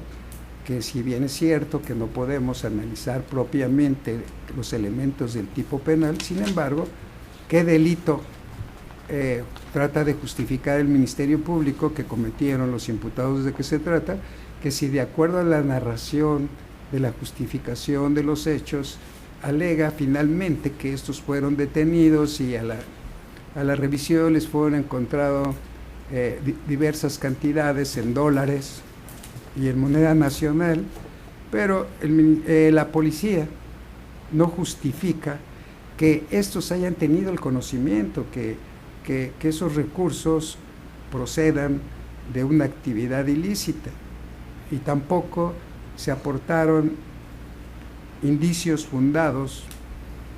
[SPEAKER 2] que si bien es cierto que no podemos analizar propiamente los elementos del tipo penal, sin embargo, ¿qué delito trata de justificar el Ministerio Público que cometieron los imputados? ¿De qué se trata? Que si de acuerdo a la narración de la justificación de los hechos, alega finalmente que estos fueron detenidos y a la revisión les fueron encontrado diversas cantidades en dólares y en moneda nacional, pero la policía no justifica que estos hayan tenido el conocimiento que esos recursos procedan de una actividad ilícita, y tampoco se aportaron indicios fundados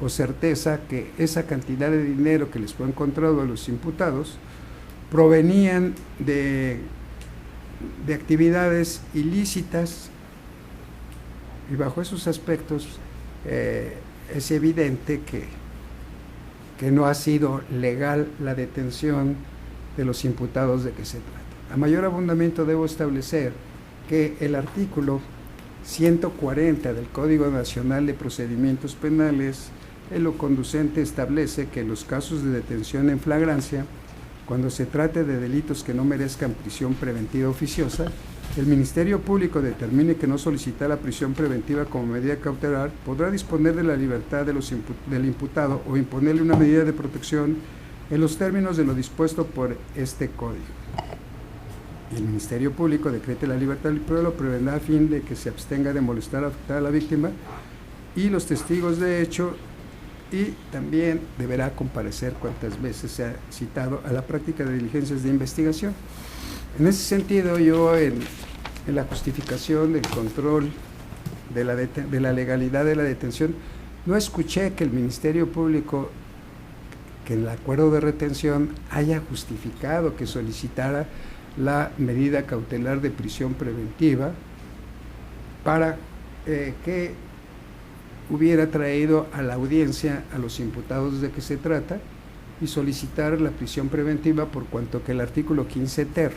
[SPEAKER 2] o certeza que esa cantidad de dinero que les fue encontrado a los imputados provenían de actividades ilícitas, y bajo esos aspectos es evidente que no ha sido legal la detención de los imputados de que se trata. A mayor abundamiento debo establecer que el artículo 140 del Código Nacional de Procedimientos Penales, en lo conducente establece que en los casos de detención en flagrancia, cuando se trate de delitos que no merezcan prisión preventiva oficiosa, el Ministerio Público determine que no solicitar la prisión preventiva como medida cautelar, podrá disponer de la libertad del imputado o imponerle una medida de protección en los términos de lo dispuesto por este Código. Y el Ministerio Público decrete la libertad del pueblo, prevendrá a fin de que se abstenga de molestar o afectar a la víctima y los testigos de hecho, y también deberá comparecer cuantas veces se ha citado a la práctica de diligencias de investigación. En ese sentido, yo en la justificación del control de la legalidad de la detención, no escuché que el Ministerio Público, que en el acuerdo de retención haya justificado que solicitara la medida cautelar de prisión preventiva para que hubiera traído a la audiencia a los imputados de que se trata y solicitar la prisión preventiva, por cuanto que el artículo 15 ter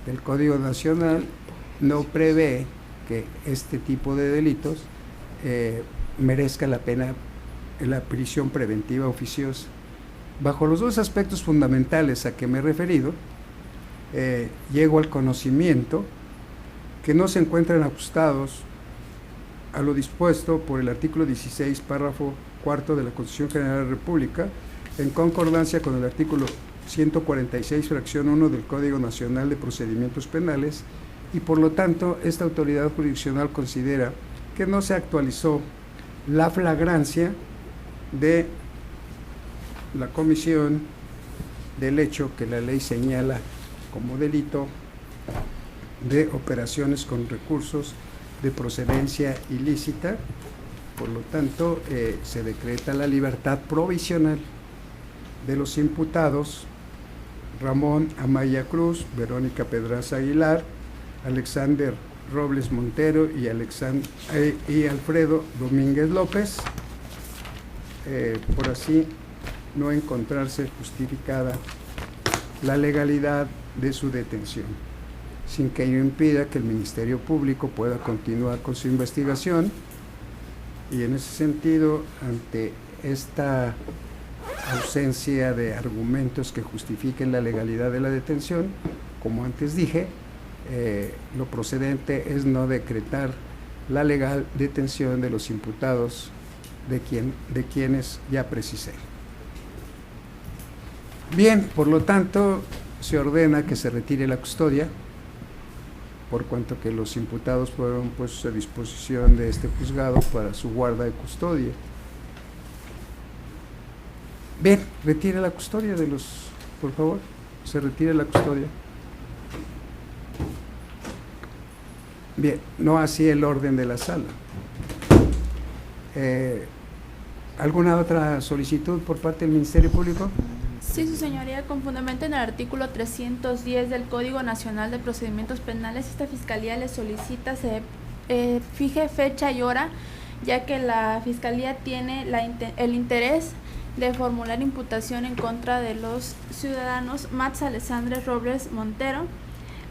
[SPEAKER 2] del Código Nacional no prevé que este tipo de delitos merezca la pena la prisión preventiva oficiosa. Bajo los dos aspectos fundamentales a que me he referido, llego al conocimiento que no se encuentran ajustados a lo dispuesto por el artículo 16, párrafo cuarto de la Constitución General de la República, en concordancia con el artículo 146, fracción 1 del Código Nacional de Procedimientos Penales, y por lo tanto esta autoridad jurisdiccional considera que no se actualizó la flagrancia de la comisión del hecho que la ley señala como delito de operaciones con recursos de procedencia ilícita. Por lo tanto, se decreta la libertad provisional de los imputados Ramón Amaya Cruz, Verónica Pedraza Aguilar, Alexander Robles Montero y Alfredo Domínguez López, por así no encontrarse justificada la legalidad de su detención, sin que ello impida que el Ministerio Público pueda continuar con su investigación. Y en ese sentido, ante esta ausencia de argumentos que justifiquen la legalidad de la detención, como antes dije, lo procedente es no decretar la legal detención de los imputados de quienes ya precisé. Bien, por lo tanto, se ordena que se retire la custodia, por cuanto que los imputados fueron puestos a disposición de este juzgado para su guarda de custodia. Bien, retire la custodia de los, por favor, se retire la custodia. Bien, no así el orden de la sala. ¿Alguna otra solicitud por parte del Ministerio Público?
[SPEAKER 5] Sí, su señoría, con fundamento en el artículo 310 del Código Nacional de Procedimientos Penales, esta Fiscalía le solicita se fije fecha y hora, ya que la Fiscalía tiene el interés de formular imputación en contra de los ciudadanos Max Alexandre Robles Montero,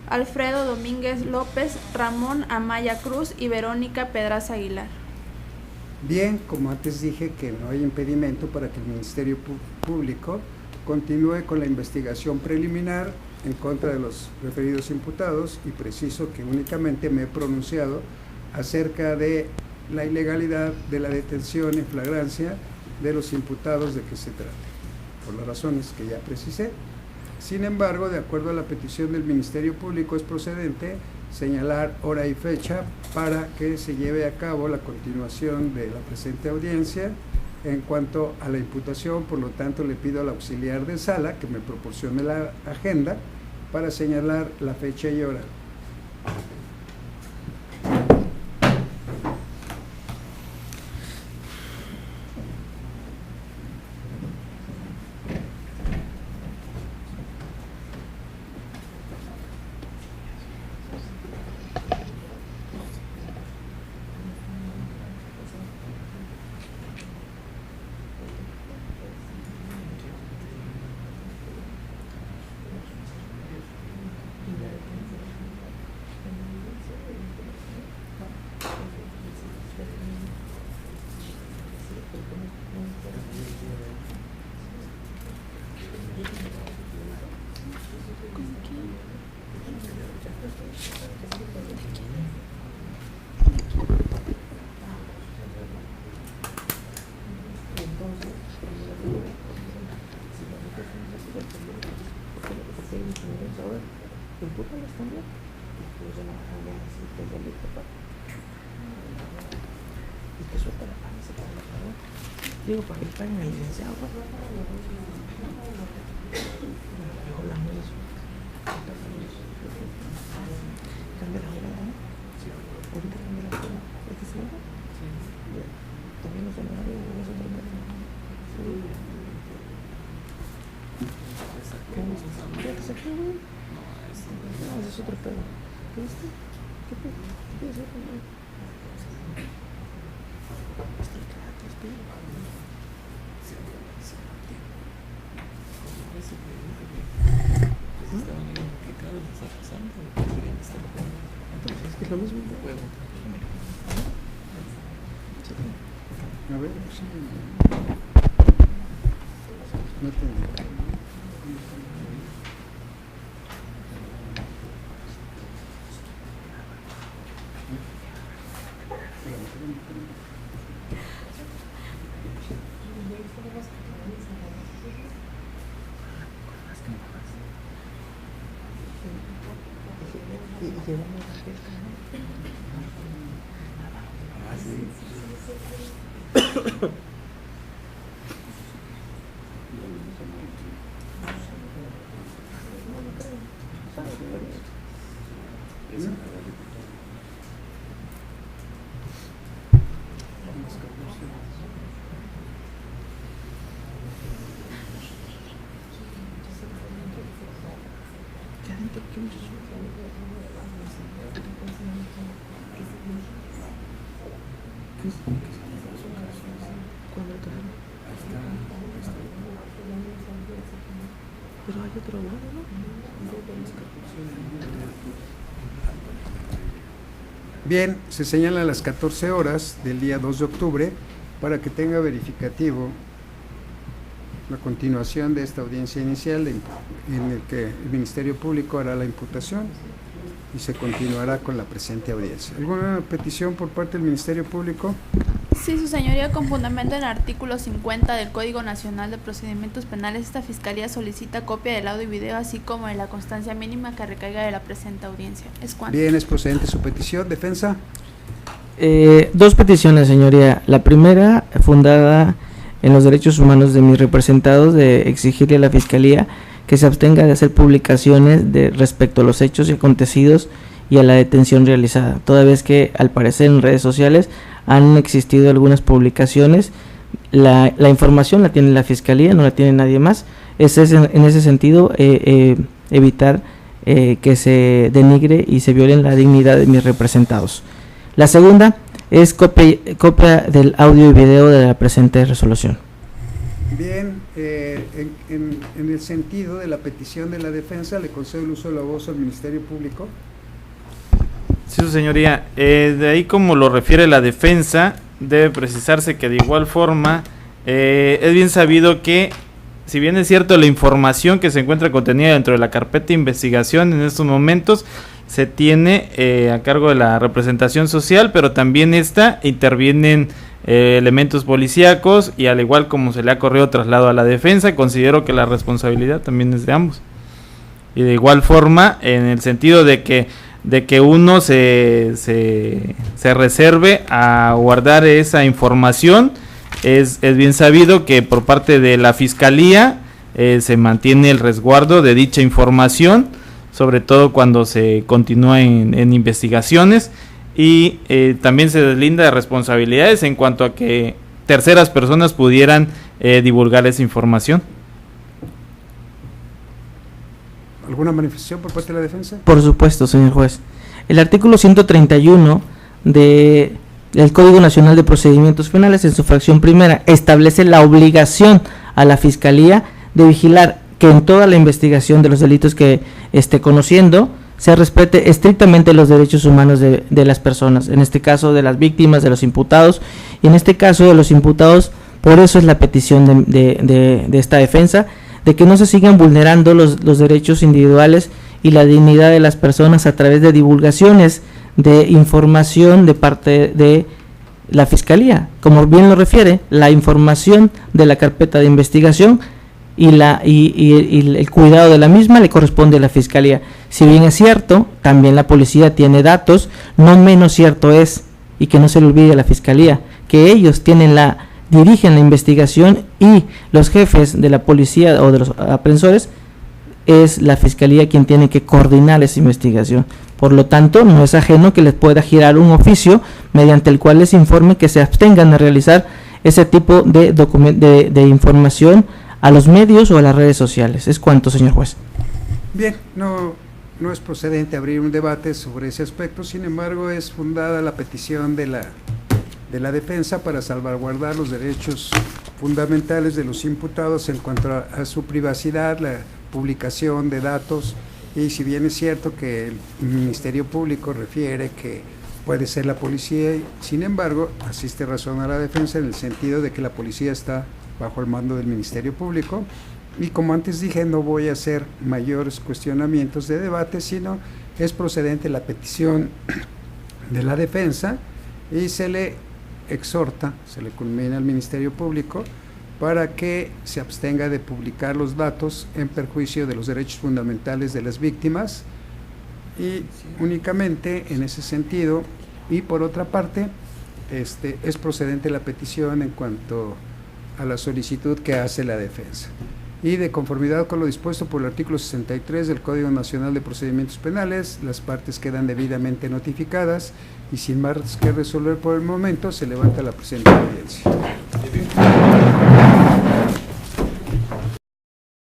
[SPEAKER 5] Alfredo Domínguez López, Ramón Amaya Cruz y Verónica Pedraza Aguilar.
[SPEAKER 2] Bien, como antes dije que no hay impedimento para que el Ministerio Público continúe con la investigación preliminar en contra de los referidos imputados, y preciso que únicamente me he pronunciado acerca de la ilegalidad de la detención en flagrancia de los imputados de que se trate, por las razones que ya precisé. Sin embargo, de acuerdo a la petición del Ministerio Público, es procedente señalar hora y fecha para que se lleve a cabo la continuación de la presente audiencia. En cuanto a la imputación, por lo tanto, le pido al auxiliar de sala que me proporcione la agenda para señalar la fecha y hora.
[SPEAKER 12] Digo, para que paguen al licenciado. Hablando de eso. Cambia la hora, ¿no? Ahorita cambia la hora. ¿Este se va? Sí. También los honorarios de los otros casos. ¿Ya te saqué, güey? No, ese es otro pedo. ¿Qué viste? ¿Qué pedo? ¿Qué es eso, güey?
[SPEAKER 13] Estaban identificados los acusados.
[SPEAKER 12] Es lo mismo.
[SPEAKER 2] A ver, sí. No te...
[SPEAKER 12] Pero hay otro lado, ¿no?
[SPEAKER 2] Bien, se señalan las 14 horas del día 2 de octubre para que tenga verificativo la continuación de esta audiencia inicial en el que el Ministerio Público hará la imputación y se continuará con la presente audiencia. ¿Alguna petición por parte del Ministerio Público?
[SPEAKER 5] Sí, su señoría, con fundamento en el artículo 50 del Código Nacional de Procedimientos Penales, esta Fiscalía solicita copia del audio y video, así como de la constancia mínima que recaiga de la presente audiencia. ¿Es cuánto?
[SPEAKER 2] Bien, es procedente su petición. ¿Defensa?
[SPEAKER 6] Dos peticiones, señoría. La primera, fundada en los derechos humanos de mis representados, de exigirle a la Fiscalía que se abstenga de hacer publicaciones respecto a los hechos y acontecidos y a la detención realizada, toda vez que al parecer en redes sociales han existido algunas publicaciones. La información la tiene la Fiscalía, no la tiene nadie más. En ese sentido, evitar que se denigre y se violen la dignidad de mis representados. La segunda es copia del audio y video de la presente resolución.
[SPEAKER 2] Bien, en el sentido de la petición de la defensa, le concedo el uso de la voz al Ministerio Público.
[SPEAKER 3] Sí, su señoría. De ahí, como lo refiere la defensa, debe precisarse que de igual forma es bien sabido que, si bien es cierto, la información que se encuentra contenida dentro de la carpeta de investigación en estos momentos se tiene a cargo de la representación social, pero también intervienen elementos policíacos, y al igual como se le ha corrido traslado a la defensa, considero que la responsabilidad también es de ambos. Y de igual forma, en el sentido de que uno se reserve a guardar esa información, es bien sabido que por parte de la Fiscalía se mantiene el resguardo de dicha información, sobre todo cuando se continúa en investigaciones, y también se deslinda de responsabilidades en cuanto a que terceras personas pudieran divulgar esa información.
[SPEAKER 2] ¿Alguna manifestación por parte de la defensa?
[SPEAKER 6] Por supuesto, señor juez. El artículo 131 del Código Nacional de Procedimientos Penales, en su fracción primera, establece la obligación a la Fiscalía de vigilar que en toda la investigación de los delitos que esté conociendo se respete estrictamente los derechos humanos de las personas, en este caso de las víctimas, de los imputados, y en este caso de los imputados. Por eso es la petición de esta defensa, de que no se sigan vulnerando los derechos individuales y la dignidad de las personas a través de divulgaciones de información de parte de la Fiscalía. Como bien lo refiere, la información de la carpeta de investigación y el cuidado de la misma le corresponde a la Fiscalía. Si bien es cierto, también la policía tiene datos, no menos cierto es, y que no se le olvide a la Fiscalía, que ellos dirigen la investigación, y los jefes de la policía o de los aprensores es la Fiscalía quien tiene que coordinar esa investigación. Por lo tanto, no es ajeno que les pueda girar un oficio mediante el cual les informe que se abstengan de realizar ese tipo de información a los medios o a las redes sociales. ¿Es cuánto, señor juez?
[SPEAKER 2] Bien, no es procedente abrir un debate sobre ese aspecto, sin embargo es fundada la petición de la defensa para salvaguardar los derechos fundamentales de los imputados en cuanto a su privacidad, la publicación de datos y si bien es cierto que el Ministerio Público refiere que puede ser la policía, sin embargo, asiste razón a la defensa en el sentido de que la policía está bajo el mando del Ministerio Público, y como antes dije, no voy a hacer mayores cuestionamientos de debate, sino es procedente la petición de la defensa y se le exhorta, se le culmina al Ministerio Público para que se abstenga de publicar los datos en perjuicio de los derechos fundamentales de las víctimas, y únicamente en ese sentido. Y por otra parte, es procedente la petición en cuanto a la solicitud que hace la defensa, y de conformidad con lo dispuesto por el artículo 63 del Código Nacional de Procedimientos Penales, las partes quedan debidamente notificadas y sin más que resolver por el momento, se levanta la presente audiencia.